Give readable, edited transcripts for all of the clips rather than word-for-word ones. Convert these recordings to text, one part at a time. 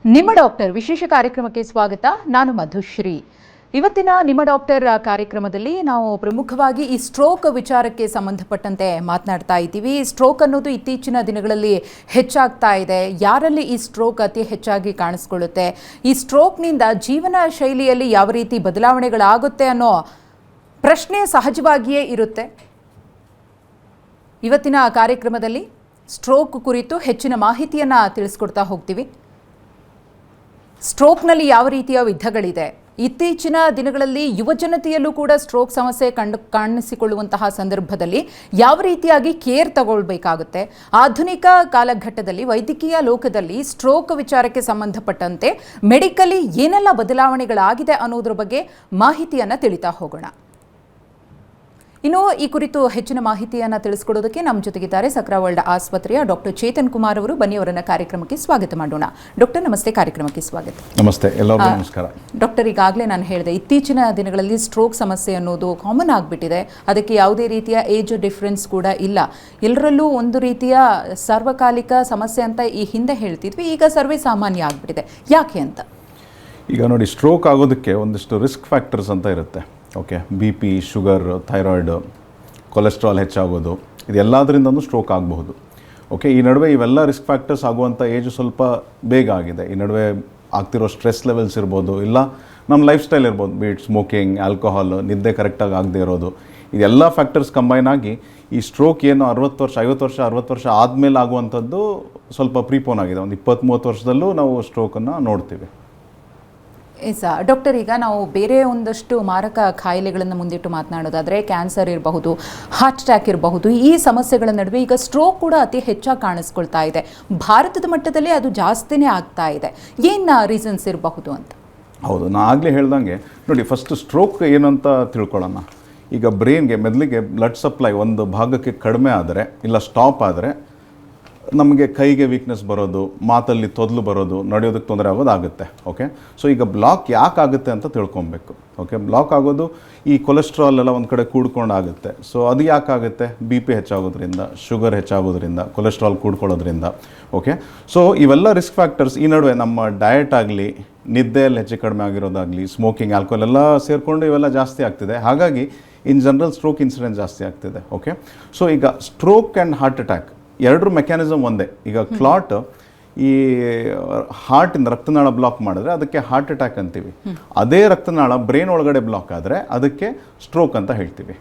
ನಿಮ್ಮ ಡಾಕ್ಟರ್ ವಿಶೇಷ ಕಾರ್ಯಕ್ರಮಕ್ಕೆ ಸ್ವಾಗತ. ನಾನು ಮಧುಶ್ರೀ. ಇವತ್ತಿನ ನಿಮ್ಮ ಡಾಕ್ಟರ್ ಕಾರ್ಯಕ್ರಮದಲ್ಲಿ ನಾವು ಪ್ರಮುಖವಾಗಿ ಈ ಸ್ಟ್ರೋಕ್ ವಿಚಾರಕ್ಕೆ ಸಂಬಂಧಪಟ್ಟಂತೆ ಮಾತನಾಡ್ತಾ ಇದ್ದೀವಿ. ಸ್ಟ್ರೋಕ್ ಅನ್ನೋದು ಇತ್ತೀಚಿನ ದಿನಗಳಲ್ಲಿ ಹೆಚ್ಚಾಗ್ತಾ ಇದೆ. ಯಾರಲ್ಲಿ ಈ ಸ್ಟ್ರೋಕ್ ಅತಿ ಹೆಚ್ಚಾಗಿ ಕಾಣಿಸ್ಕೊಳ್ಳುತ್ತೆ, ಈ ಸ್ಟ್ರೋಕ್ನಿಂದ ಜೀವನ ಶೈಲಿಯಲ್ಲಿ ಯಾವ ರೀತಿ ಬದಲಾವಣೆಗಳಾಗುತ್ತೆ ಅನ್ನೋ ಪ್ರಶ್ನೆ ಸಹಜವಾಗಿಯೇ ಇರುತ್ತೆ. ಇವತ್ತಿನ ಕಾರ್ಯಕ್ರಮದಲ್ಲಿ ಸ್ಟ್ರೋಕ್ ಕುರಿತು ಹೆಚ್ಚಿನ ಮಾಹಿತಿಯನ್ನು ತಿಳಿಸ್ಕೊಡ್ತಾ ಹೋಗ್ತೀವಿ. ಸ್ಟ್ರೋಕ್ನಲ್ಲಿ ಯಾವ ರೀತಿಯ ವಿಧಗಳಿದೆ, ಇತ್ತೀಚಿನ ದಿನಗಳಲ್ಲಿ ಯುವಜನತೆಯಲ್ಲೂ ಕೂಡ ಸ್ಟ್ರೋಕ್ ಸಮಸ್ಯೆ ಕಾಣಿಸಿಕೊಳ್ಳುವಂತಹ ಸಂದರ್ಭದಲ್ಲಿ ಯಾವ ರೀತಿಯಾಗಿ ಕೇರ್ ತಗೊಳ್ಬೇಕಾಗುತ್ತೆ, ಆಧುನಿಕ ಕಾಲಘಟ್ಟದಲ್ಲಿ ವೈದ್ಯಕೀಯ ಲೋಕದಲ್ಲಿ ಸ್ಟ್ರೋಕ್ ವಿಚಾರಕ್ಕೆ ಸಂಬಂಧಪಟ್ಟಂತೆ ಮೆಡಿಕಲಿ ಏನೆಲ್ಲ ಬದಲಾವಣೆಗಳಾಗಿದೆ ಅನ್ನೋದ್ರ ಬಗ್ಗೆ ಮಾಹಿತಿಯನ್ನು ತಿಳಿತಾ ಹೋಗೋಣ. ಇನ್ನು ಈ ಕುರಿತು ಹೆಚ್ಚಿನ ಮಾಹಿತಿಯನ್ನು ತಿಳಿಸಿಕೊಡೋದಕ್ಕೆ ನಮ್ಮ ಜೊತೆಗಿದ್ದಾರೆ ಸಕ್ರಾ ವರ್ಲ್ಡ್ ಆಸ್ಪತ್ರೆಯ ಡಾಕ್ಟರ್ ಚೇತನ್ ಕುಮಾರ್ ಅವರು. ಬನ್ನಿ ಅವರನ್ನ ಕಾರ್ಯಕ್ರಮಕ್ಕೆ ಸ್ವಾಗತ ಮಾಡೋಣ. ಡಾಕ್ಟರ್ ನಮಸ್ತೆ, ಕಾರ್ಯಕ್ರಮಕ್ಕೆ ಸ್ವಾಗತ. ನಮಸ್ತೆ, ಎಲ್ಲರಿಗೂ ನಮಸ್ಕಾರ. ಡಾಕ್ಟರ್, ಈಗಾಗಲೇ ನಾನು ಹೇಳಿದೆ, ಇತ್ತೀಚಿನ ದಿನಗಳಲ್ಲಿ ಸ್ಟ್ರೋಕ್ ಸಮಸ್ಯೆ ಅನ್ನೋದು ಕಾಮನ್ ಆಗಿಬಿಟ್ಟಿದೆ. ಅದಕ್ಕೆ ಯಾವುದೇ ರೀತಿಯ ಏಜ್ ಡಿಫ್ರೆನ್ಸ್ ಕೂಡ ಇಲ್ಲ. ಎಲ್ಲರಲ್ಲೂ ಒಂದು ರೀತಿಯ ಸಾರ್ವಕಾಲಿಕ ಸಮಸ್ಯೆ ಅಂತ ಈ ಹಿಂದೆ ಹೇಳ್ತಿದ್ವಿ, ಈಗ ಸರ್ವೇ ಸಾಮಾನ್ಯ ಆಗಿಬಿಟ್ಟಿದೆ. ಯಾಕೆ ಅಂತ? ಈಗ ನೋಡಿ, ಸ್ಟ್ರೋಕ್ ಆಗೋದಕ್ಕೆ ಒಂದಿಷ್ಟು ರಿಸ್ಕ್ ಫ್ಯಾಕ್ಟರ್ಸ್ ಅಂತ ಇರುತ್ತೆ. Okay, B P, sugar, thyroid, cholesterol ಹೆಚ್ಚಾಗೋದು, ಇದೆಲ್ಲದರಿಂದನೂ ಸ್ಟ್ರೋಕ್ ಆಗಬಹುದು. ಓಕೆ, ಈ ನಡುವೆ ಇವೆಲ್ಲ ರಿಸ್ಕ್ ಫ್ಯಾಕ್ಟರ್ಸ್ ಆಗುವಂಥ ಏಜು ಸ್ವಲ್ಪ ಬೇಗ ಆಗಿದೆ. ಈ ನಡುವೆ ಆಗ್ತಿರೋ ಸ್ಟ್ರೆಸ್ ಲೆವೆಲ್ಸ್ ಇರ್ಬೋದು, ಇಲ್ಲ ನಮ್ಮ ಲೈಫ್ ಸ್ಟೈಲ್ ಇರ್ಬೋದು, ಬೀಟ್ ಸ್ಮೋಕಿಂಗ್, ಆಲ್ಕೋಹಾಲ್, ನಿದ್ದೆ ಕರೆಕ್ಟಾಗಿ ಆಗದೆ ಇರೋದು, ಇದೆಲ್ಲ ಫ್ಯಾಕ್ಟರ್ಸ್ ಕಂಬೈನ್ ಆಗಿ ಈ ಸ್ಟ್ರೋಕ್ ಏನು 50 ವರ್ಷ ಆದಮೇಲೆ ಆಗುವಂಥದ್ದು ಸ್ವಲ್ಪ ಪ್ರೀಪೋನ್ ಆಗಿದೆ. ಒಂದು 20-30 ವರ್ಷದಲ್ಲೂ ನಾವು ಸ್ಟ್ರೋಕನ್ನು ನೋಡ್ತೀವಿ. ಎಸ್ ಡಾಕ್ಟರ್, ಈಗ ನಾವು ಬೇರೆ ಒಂದಷ್ಟು ಮಾರಕ ಕಾಯಿಲೆಗಳನ್ನು ಮುಂದಿಟ್ಟು ಮಾತನಾಡೋದಾದರೆ ಕ್ಯಾನ್ಸರ್ ಇರಬಹುದು, ಹಾರ್ಟ್ ಅಟ್ಯಾಕ್ ಇರಬಹುದು, ಈ ಸಮಸ್ಯೆಗಳ ನಡುವೆ ಈಗ ಸ್ಟ್ರೋಕ್ ಕೂಡ ಅತಿ ಹೆಚ್ಚಾಗಿ ಕಾಣಿಸ್ಕೊಳ್ತಾ ಇದೆ. ಭಾರತದ ಮಟ್ಟದಲ್ಲಿ ಅದು ಜಾಸ್ತಿನೇ ಆಗ್ತಾ ಇದೆ. ಏನು ರೀಸನ್ಸ್ ಇರಬಹುದು ಅಂತ? ಹೌದು, ನಾನು ಆಗಲೇ ಹೇಳ್ದಂಗೆ ನೋಡಿ, ಫಸ್ಟ್ ಸ್ಟ್ರೋಕ್ ಏನು ಅಂತ ತಿಳ್ಕೊಳ್ಳೋಣ. ಈಗ ಬ್ರೈನ್ಗೆ, ಮೆದುಳಿಗೆ ಬ್ಲಡ್ ಸಪ್ಲೈ ಒಂದು ಭಾಗಕ್ಕೆ ಕಡಿಮೆ ಆದರೆ ಇಲ್ಲ ಸ್ಟಾಪ್ ಆದರೆ ನಮಗೆ ಕೈಗೆ ವೀಕ್ನೆಸ್ ಬರೋದು, ಮಾತಲ್ಲಿ ತೊದಲು ಬರೋದು, ನಡೆಯೋದಕ್ಕೆ ತೊಂದರೆ ಆಗೋದಾಗುತ್ತೆ. ಓಕೆ, ಸೊ ಈಗ ಬ್ಲಾಕ್ ಯಾಕೆ ಆಗುತ್ತೆ ಅಂತ ತಿಳ್ಕೊಬೇಕು. ಓಕೆ, ಬ್ಲಾಕ್ ಆಗೋದು ಈ ಕೊಲೆಸ್ಟ್ರಾಲ್ ಎಲ್ಲ ಒಂದು ಕಡೆ ಕೂಡ್ಕೊಂಡು ಆಗುತ್ತೆ. ಸೊ ಅದು ಯಾಕಾಗುತ್ತೆ? ಬಿ ಪಿ ಹೆಚ್ಚಾಗೋದ್ರಿಂದ, ಶುಗರ್ ಹೆಚ್ಚಾಗೋದ್ರಿಂದ, ಕೊಲೆಸ್ಟ್ರಾಲ್ ಕೂಡ್ಕೊಳ್ಳೋದ್ರಿಂದ. ಓಕೆ, ಸೊ ಇವೆಲ್ಲ ರಿಸ್ಕ್ ಫ್ಯಾಕ್ಟರ್ಸ್. ಈ ನಡುವೆ ನಮ್ಮ ಡಯಟ್ ಆಗಲಿ, ನಿದ್ದೆಯಲ್ಲಿ ಹೆಚ್ಚು ಕಡಿಮೆ ಆಗಿರೋದಾಗಲಿ, ಸ್ಮೋಕಿಂಗ್, ಆಲ್ಕೋಹಾಲ್ ಎಲ್ಲ ಸೇರಿಕೊಂಡು ಇವೆಲ್ಲ ಜಾಸ್ತಿ ಆಗ್ತಿದೆ. ಹಾಗಾಗಿ ಇನ್ ಜನರಲ್ ಸ್ಟ್ರೋಕ್ ಇನ್ಸಿಡೆನ್ಸ್ ಜಾಸ್ತಿ ಆಗ್ತಿದೆ. ಓಕೆ, ಸೊ ಈಗ ಸ್ಟ್ರೋಕ್ ಆ್ಯಂಡ್ ಹಾರ್ಟ್ ಅಟ್ಯಾಕ್ ಎರಡರ ಮೆಕ್ಯಾನಿಸಮ್ ಒಂದೇ. ಈಗ ಕ್ಲಾಟ್ ಈ ಹಾರ್ಟಿಂದ ರಕ್ತನಾಳ ಬ್ಲಾಕ್ ಮಾಡಿದ್ರೆ ಅದಕ್ಕೆ ಹಾರ್ಟ್ ಅಟ್ಯಾಕ್ ಅಂತೀವಿ. ಅದೇ ರಕ್ತನಾಳ ಬ್ರೈನ್ ಒಳಗಡೆ ಬ್ಲಾಕ್ ಆದರೆ ಅದಕ್ಕೆ ಸ್ಟ್ರೋಕ್ ಅಂತ ಹೇಳ್ತೀವಿ.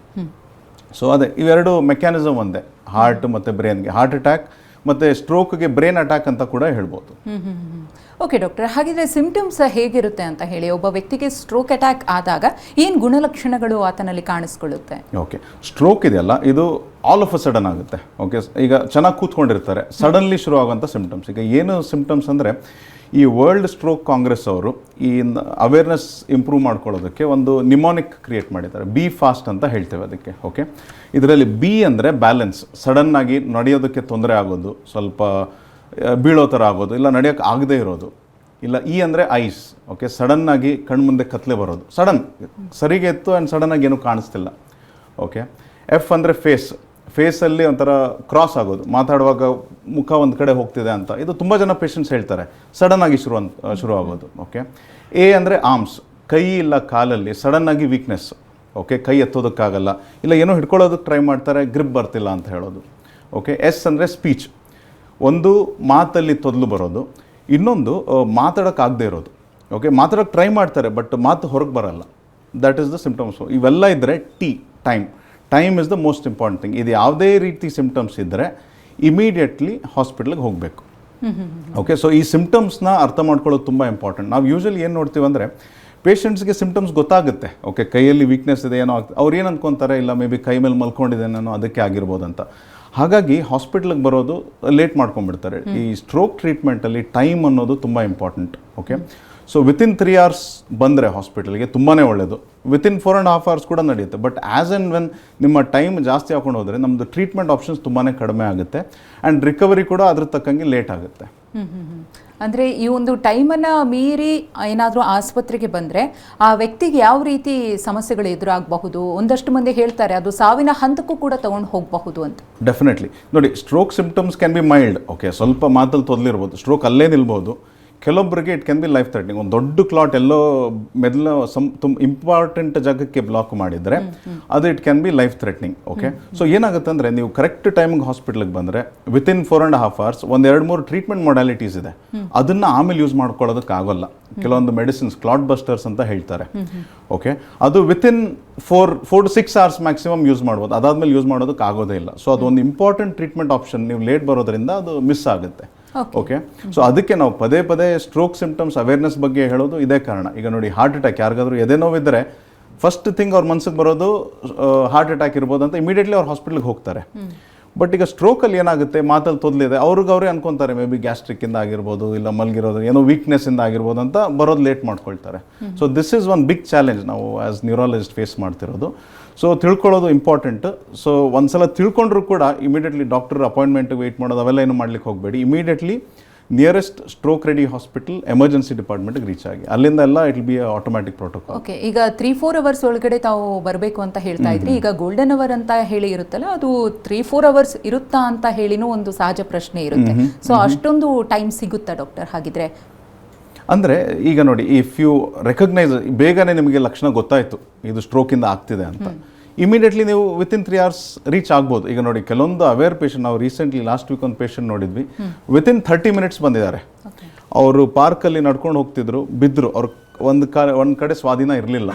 ಸೊ ಅದೇ ಇವೆರಡು ಮೆಕ್ಯಾನಿಸಮ್ ಒಂದೇ, ಹಾರ್ಟ್ ಮತ್ತು ಬ್ರೈನ್ಗೆ. ಹಾರ್ಟ್ ಅಟ್ಯಾಕ್ ಮತ್ತು ಸ್ಟ್ರೋಕ್ಗೆ ಬ್ರೈನ್ ಅಟ್ಯಾಕ್ ಅಂತ ಕೂಡ ಹೇಳ್ಬೋದು. ಓಕೆ ಡಾಕ್ಟರ್, ಹಾಗಿದ್ರೆ ಸಿಂಪ್ಟಮ್ಸ್ ಹೇಗಿರುತ್ತೆ ಅಂತ ಹೇಳಿ. ಒಬ್ಬ ವ್ಯಕ್ತಿಗೆ ಸ್ಟ್ರೋಕ್ ಅಟ್ಯಾಕ್ ಆದಾಗ ಏನು ಗುಣಲಕ್ಷಣಗಳು ಆತನಲ್ಲಿ ಕಾಣಿಸ್ಕೊಳ್ಳುತ್ತೆ? ಓಕೆ, ಸ್ಟ್ರೋಕ್ ಇದೆಯಲ್ಲ, ಇದು ಆಲ್ ಆಫ್ ಅ ಸಡನ್ ಆಗುತ್ತೆ. ಓಕೆ, ಈಗ ಚೆನ್ನಾಗಿ ಕೂತ್ಕೊಂಡಿರ್ತಾರೆ, ಸಡನ್ಲಿ ಶುರು ಆಗುವಂಥ ಸಿಂಪ್ಟಮ್ಸ್. ಈಗ ಏನು ಸಿಂಪ್ಟಮ್ಸ್ ಅಂದರೆ, ಈ ವರ್ಲ್ಡ್ ಸ್ಟ್ರೋಕ್ ಕಾಂಗ್ರೆಸ್ ಅವರು ಈ ಅವೇರ್ನೆಸ್ ಇಂಪ್ರೂವ್ ಮಾಡ್ಕೊಳ್ಳೋದಕ್ಕೆ ಒಂದು ನಿಮೋನಿಕ್ ಕ್ರಿಯೇಟ್ ಮಾಡಿದ್ದಾರೆ. ಬಿ ಫಾಸ್ಟ್ ಅಂತ ಹೇಳ್ತೇವೆ ಅದಕ್ಕೆ. ಓಕೆ, ಇದರಲ್ಲಿ ಬಿ ಅಂದರೆ ಬ್ಯಾಲೆನ್ಸ್, ಸಡನ್ನಾಗಿ ನಡೆಯೋದಕ್ಕೆ ತೊಂದರೆ ಆಗೋದು, ಸ್ವಲ್ಪ ಬೀಳೋ ಥರ ಆಗೋದು, ಇಲ್ಲ ನಡೆಯೋಕ್ಕೆ ಆಗದೇ ಇರೋದು. ಇಲ್ಲ ಇ ಅಂದರೆ ಐಸ್. ಓಕೆ, ಸಡನ್ನಾಗಿ ಕಣ್ಮುಂದೆ ಕತ್ಲೆ ಬರೋದು, ಸಡನ್ ಸರಿಗೆ ಎತ್ತು ಆ್ಯಂಡ್ ಸಡನ್ನಾಗಿ ಏನೂ ಕಾಣಿಸ್ತಿಲ್ಲ. ಓಕೆ, ಎಫ್ ಅಂದರೆ ಫೇಸಲ್ಲಿ ಒಂಥರ ಕ್ರಾಸ್ ಆಗೋದು, ಮಾತಾಡುವಾಗ ಮುಖ ಒಂದು ಕಡೆ ಹೋಗ್ತಿದೆ ಅಂತ. ಇದು ತುಂಬ ಜನ ಪೇಷಂಟ್ಸ್ ಹೇಳ್ತಾರೆ, ಸಡನ್ನಾಗಿ ಶುರು ಆಗೋದು. ಓಕೆ, ಎ ಅಂದರೆ ಆರ್ಮ್ಸ್, ಕೈ ಇಲ್ಲ ಕಾಲಲ್ಲಿ ಸಡನ್ನಾಗಿ ವೀಕ್ನೆಸ್. ಓಕೆ, ಕೈ ಎತ್ತೋದಕ್ಕಾಗಲ್ಲ, ಇಲ್ಲ ಏನೋ ಹಿಡ್ಕೊಳ್ಳೋದಕ್ಕೆ ಟ್ರೈ ಮಾಡ್ತಾರೆ, ಗ್ರಿಪ್ ಬರ್ತಿಲ್ಲ ಅಂತ ಹೇಳೋದು. ಓಕೆ, ಎಸ್ ಅಂದರೆ ಸ್ಪೀಚ್, ಒಂದು ಮಾತಲ್ಲಿ ತೊದಲು ಬರೋದು, ಇನ್ನೊಂದು ಮಾತಾಡೋಕ್ಕಾಗದೇ ಇರೋದು. ಓಕೆ, ಮಾತಾಡೋಕ್ಕೆ ಟ್ರೈ ಮಾಡ್ತಾರೆ ಬಟ್ ಮಾತು ಹೊರಗೆ ಬರಲ್ಲ. That is the symptoms. ಇವೆಲ್ಲ ಇದ್ದರೆ time is the most important thing. ಇದು ಯಾವುದೇ ರೀತಿ ಸಿಂಪ್ಟಮ್ಸ್ ಇದ್ದರೆ ಇಮಿಡಿಯೇಟ್ಲಿ ಹಾಸ್ಪಿಟ್ಲಿಗೆ ಹೋಗಬೇಕು. ಓಕೆ, ಸೊ ಈ ಸಿಂಪ್ಟಮ್ಸ್ನ ಅರ್ಥ ಮಾಡ್ಕೊಳ್ಳೋದು ತುಂಬ ಇಂಪಾರ್ಟೆಂಟ್. ನಾವು ಯೂಶಲಿ ಏನು ನೋಡ್ತೀವಿ ಅಂದರೆ, ಪೇಷಂಟ್ಸ್ಗೆ ಸಿಂಪ್ಟಮ್ಸ್ ಗೊತ್ತಾಗುತ್ತೆ. ಓಕೆ, ಕೈಯಲ್ಲಿ ವೀಕ್ನೆಸ್ ಇದೆ, ಏನೋ ಆಗ್ತದೆ, ಅವ್ರು ಏನು ಅಂದ್ಕೊತಾರೆ, ಇಲ್ಲ ಮೇ ಬಿ ಕೈ ಮೇಲೆ ಮಲ್ಕೊಂಡಿದ್ದೇನೋ ಅದಕ್ಕೆ ಆಗಿರ್ಬೋದು ಅಂತ. ಹಾಗಾಗಿ ಹಾಸ್ಪಿಟ್ಲಿಗೆ ಬರೋದು ಲೇಟ್ ಮಾಡ್ಕೊಂಡ್ಬಿಡ್ತಾರೆ. ಈ ಸ್ಟ್ರೋಕ್ ಟ್ರೀಟ್ಮೆಂಟಲ್ಲಿ ಟೈಮ್ ಅನ್ನೋದು ತುಂಬ important. Okay, so within 3 hours ಬಂದರೆ ಹಾಸ್ಪಿಟಲ್ಗೆ ತುಂಬಾ ಒಳ್ಳೆಯದು. ವಿತಿನ್ 4.5 hours ಕೂಡ ನಡೆಯುತ್ತೆ. ಬಟ್ ಆ್ಯಸ್ ಆ್ಯಂಡ್ ವೆನ್ ನಿಮ್ಮ ಟೈಮ್ ಜಾಸ್ತಿ ಹಾಕೊಂಡು ಹೋದರೆ ನಮ್ಮದು ಟ್ರೀಟ್ಮೆಂಟ್ ಆಪ್ಷನ್ಸ್ ತುಂಬಾ ಕಡಿಮೆ ಆಗುತ್ತೆ ಆ್ಯಂಡ್ ರಿಕವರಿ ಕೂಡ ಅದ್ರ ತಕ್ಕಂಗೆ ಲೇಟ್ ಆಗುತ್ತೆ. ಅಂದರೆ ಈ ಒಂದು ಟೈಮನ್ನು ಮೀರಿ ಏನಾದರೂ ಆಸ್ಪತ್ರೆಗೆ ಬಂದರೆ ಆ ವ್ಯಕ್ತಿಗೆ ಯಾವ ರೀತಿ ಸಮಸ್ಯೆಗಳು ಎದುರಾಗಬಹುದು? ಒಂದಷ್ಟು ಮಂದಿ ಹೇಳ್ತಾರೆ ಅದು ಸಾವಿನ ಹಂತಕ್ಕೂ ಕೂಡ ತಗೊಂಡು ಹೋಗಬಹುದು ಅಂತ. ಡೆಫಿನೆಟ್ಲಿ ನೋಡಿ, stroke symptoms can be mild. Okay, ಸ್ವಲ್ಪ ಮಾತಲ್ಲಿ ತೊದಲಿರ್ಬೋದು, ಸ್ಟ್ರೋಕ್ ಅಲ್ಲೇ ನಿಲ್ಬೋದು. ಕೆಲವೊಬ್ಬರಿಗೆ it can be life threatening. ಒಂದು ದೊಡ್ಡ ಕ್ಲಾಟ್ ಎಲ್ಲೋ ಮೆದಲು ತುಂಬ ಇಂಪಾರ್ಟೆಂಟ್ ಜಾಗಕ್ಕೆ ಬ್ಲಾಕ್ ಮಾಡಿದರೆ ಅದು it can be life threatening. Okay, so ಏನಾಗುತ್ತೆ ಅಂದರೆ ನೀವು ಕರೆಕ್ಟ್ ಟೈಮಿಗೆ ಹಾಸ್ಪಿಟ್ಲಿಗೆ ಬಂದರೆ ವಿತಿನ್ 4.5 hours ಒಂದು 2-3 ಟ್ರೀಟ್ಮೆಂಟ್ ಮೊಡಾಲಿಟೀಸ್ ಇದೆ, ಅದನ್ನು ಆಮೇಲೆ ಯೂಸ್ ಮಾಡ್ಕೊಳ್ಳೋದಕ್ಕಾಗಲ್ಲ. ಕೆಲವೊಂದು ಮೆಡಿಸಿನ್ಸ್ ಕ್ಲಾಟ್ ಬಸ್ಟರ್ಸ್ ಅಂತ ಹೇಳ್ತಾರೆ. ಓಕೆ, ಅದು within 4 to 6 hours maximum use ಮಾಡ್ಬೋದು, ಅದಾದ್ಮೇಲೆ ಯೂಸ್ ಮಾಡೋದಕ್ಕೆ ಆಗೋದೇ ಇಲ್ಲ. ಸೊ ಅದೊಂದು ಇಂಪಾರ್ಟೆಂಟ್ ಟ್ರೀಟ್ಮೆಂಟ್ ಆಪ್ಷನ್. ನೀವು ಲೇಟ್ ಬರೋದ್ರಿಂದ ಅದು ಮಿಸ್ ಆಗುತ್ತೆ. ಓಕೆ, ಸೊ ಅದಕ್ಕೆ ನಾವು ಪದೇ ಪದೇ ಸ್ಟ್ರೋಕ್ ಸಿಂಪ್ಟಮ್ಸ್ ಅವೇರ್ನೆಸ್ ಬಗ್ಗೆ ಹೇಳೋದು ಇದೇ ಕಾರಣ. ಈಗ ನೋಡಿ, ಹಾರ್ಟ್ ಅಟ್ಯಾಕ್ ಯಾರಿಗಾದ್ರೂ ಎದೆ ನೋವಿದ್ರೆ ಫಸ್ಟ್ ಥಿಂಗ್ ಅವ್ರ ಮನ್ಸಿಗೆ ಬರೋದು ಹಾರ್ಟ್ ಅಟ್ಯಾಕ್ ಇರ್ಬೋದು ಅಂತ ಇಮಿಡಿಯೇಟ್ಲಿ ಅವ್ರು ಹಾಸ್ಪಿಟ್ಲಿಗೆ ಹೋಗ್ತಾರೆ. ಬಟ್ ಈಗ ಸ್ಟ್ರೋಕಲ್ಲಿ ಏನಾಗುತ್ತೆ, ಮಾತಲ್ಲಿ ತೊದಲಿದೆ, ಅವ್ರಿಗೆ ಅನ್ಕೊಂತಾರೆ ಮೇ ಬಿ ಗ್ಯಾಸ್ಟ್ರಿಕ್ಕಿಂದ ಆಗಿರ್ಬೋದು, ಇಲ್ಲ ಮಲಗಿರೋದು ಏನೋ ವೀಕ್ನೆಸ್ಸಿಂದ ಆಗಿರ್ಬೋದು ಅಂತ ಬರೋದು ಲೇಟ್ ಮಾಡ್ಕೊಳ್ತಾರೆ. So this is one big challenge ನಾವು ಆ್ಯಸ್ ನ್ಯೂರಾಲಜಿಸ್ಟ್ ಫೇಸ್ ಮಾಡ್ತಿರೋದು. ಸೊ ತಿಳ್ಕೊಳ್ಳೋದು ಇಂಪಾರ್ಟೆಂಟ್. ಸೊ ಒಂದ್ಸಲ ತಿಳ್ಕೊಂಡ್ರು ಕೂಡ ಇಮಿಡಿಯೇಟ್ಲಿ ಡಾಕ್ಟರ್ ಅಪಾಯಿಂಟ್ಮೆಂಟ್ ವೆಯ್ಟ್ ಮಾಡೋದು ಅವೆಲ್ಲ ಏನು ಮಾಡ್ಲಿಕ್ಕೆ ಹೋಗಬೇಡಿ. Immediately nearest stroke ready hospital emergency ಡಿಪಾರ್ಟ್ಮೆಂಟ್ಗೆ ರೀಚ್ ಆಗಿ, ಅಲ್ಲಿಂದ ಎಲ್ಲ it will be automatic protocol. Okay, ಈಗ 3-4 hours ಒಳಗಡೆ ತಾವು ಬರಬೇಕು ಅಂತ ಹೇಳ್ತಾ ಇದ್ರಿ. ಈಗ ಗೋಲ್ಡನ್ ಅವರ್ ಅಂತ ಹೇಳಿ ಇರುತ್ತಲ್ಲ, ಅದು 3-4 hours ಇರುತ್ತಾ ಅಂತ ಹೇಳಿನೂ ಒಂದು ಸಹಜ ಪ್ರಶ್ನೆ ಇರುತ್ತೆ. ಸೊ ಅಷ್ಟೊಂದು ಟೈಮ್ ಸಿಗುತ್ತಾ ಡಾಕ್ಟರ್ ಹಾಗಿದ್ರೆ? ಅಂದರೆ ಈಗ ನೋಡಿ, ಇಫ್ ಯು ರೆಕಗ್ನೈಸ್, ಬೇಗನೆ ನಿಮಗೆ ಲಕ್ಷಣ ಗೊತ್ತಾಯಿತು ಇದು ಸ್ಟ್ರೋಕಿಂದ ಆಗ್ತಿದೆ ಅಂತ, ಇಮಿಡಿಯೇಟ್ಲಿ ನೀವು ವಿತಿನ್ 3 hours ರೀಚ್ ಆಗ್ಬೋದು. ಈಗ ನೋಡಿ, ಕೆಲವೊಂದು ಅವೇರ್ ಪೇಷಂಟ್, ನಾವು ರೀಸೆಂಟ್ಲಿ ಲಾಸ್ಟ್ ವೀಕ್ ಒಂದು ಪೇಷಂಟ್ ನೋಡಿದ್ವಿ, ವಿತಿನ್ 30 minutes ಬಂದಿದ್ದಾರೆ. ಅವರು ಪಾರ್ಕಲ್ಲಿ ನಡ್ಕೊಂಡು ಹೋಗ್ತಿದ್ರು, ಬಿದ್ದರು, ಅವ್ರು ಒಂದು ಕಡೆ ಸ್ವಾಧೀನ ಇರಲಿಲ್ಲ.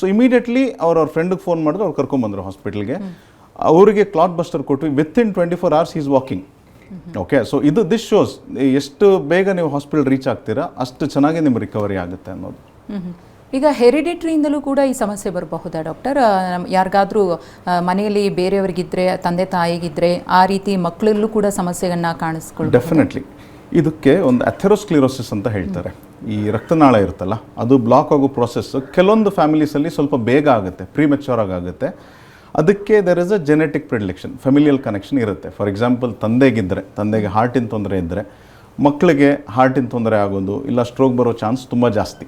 ಸೊ ಇಮಿಡಿಯೇಟ್ಲಿ ಅವ್ರ ಫ್ರೆಂಡ್ಗೆ ಫೋನ್ ಮಾಡಿದ್ರು, ಅವ್ರು ಕರ್ಕೊಂಡ್ಬಂದರು ಹಾಸ್ಪಿಟ್ಲಿಗೆ. ಅವರಿಗೆ ಕ್ಲಾಟ್ ಬಸ್ಟರ್ ಕೊಟ್ಟು within 24 hours is walking. Okay, so this shows ಎಷ್ಟು ಬೇಗ ನೀವು ಹಾಸ್ಪಿಟಲ್ ರೀಚ್ ಆಗ್ತೀರಾ ಅಷ್ಟು ಚೆನ್ನಾಗಿ ನಿಮ್ಮ ರಿಕವರಿ ಆಗುತ್ತೆ ಅನ್ನೋದು. ಈಗ ಹೆರಿಡಿಟ್ರಿಯಿಂದಲೂ ಕೂಡ ಈ ಸಮಸ್ಯೆ ಬರಬಹುದಾ ಡಾಕ್ಟರ್? ಯಾರಿಗಾದ್ರೂ ಮನೆಯಲ್ಲಿ ಬೇರೆಯವರಿಗಿದ್ರೆ, ತಂದೆ ತಾಯಿಗಿದ್ರೆ, ಆ ರೀತಿ ಮಕ್ಕಳಲ್ಲೂ ಕೂಡ ಸಮಸ್ಯೆಗಳನ್ನ ಕಾಣಿಸ್ಕೊಳ್ಳಿ? ಡೆಫಿನೆಟ್ಲಿ. ಇದಕ್ಕೆ ಒಂದು ಅಥೆರೋಸ್ಕ್ಲಿರೋಸಿಸ್ ಅಂತ ಹೇಳ್ತಾರೆ. ಈ ರಕ್ತನಾಳ ಇರುತ್ತಲ್ಲ, ಅದು ಬ್ಲಾಕ್ ಆಗೋ ಪ್ರೊಸೆಸ್ ಕೆಲವೊಂದು ಫ್ಯಾಮಿಲೀಸಲ್ಲಿ ಸ್ವಲ್ಪ ಬೇಗ ಆಗುತ್ತೆ, ಪ್ರೀಮೆಚ್ಯೂರ್ ಆಗುತ್ತೆ. ಅದಕ್ಕೆ there is a genetic predilection, familial connection ಇರುತ್ತೆ. ಫಾರ್ ಎಕ್ಸಾಂಪಲ್, ತಂದೆಗೆ ಹಾರ್ಟಿನ ತೊಂದರೆ ಇದ್ದರೆ ಮಕ್ಕಳಿಗೆ ಹಾರ್ಟಿನ ತೊಂದರೆ ಆಗೋದು ಇಲ್ಲ ಸ್ಟ್ರೋಕ್ ಬರೋ ಚಾನ್ಸ್ ತುಂಬ ಜಾಸ್ತಿ.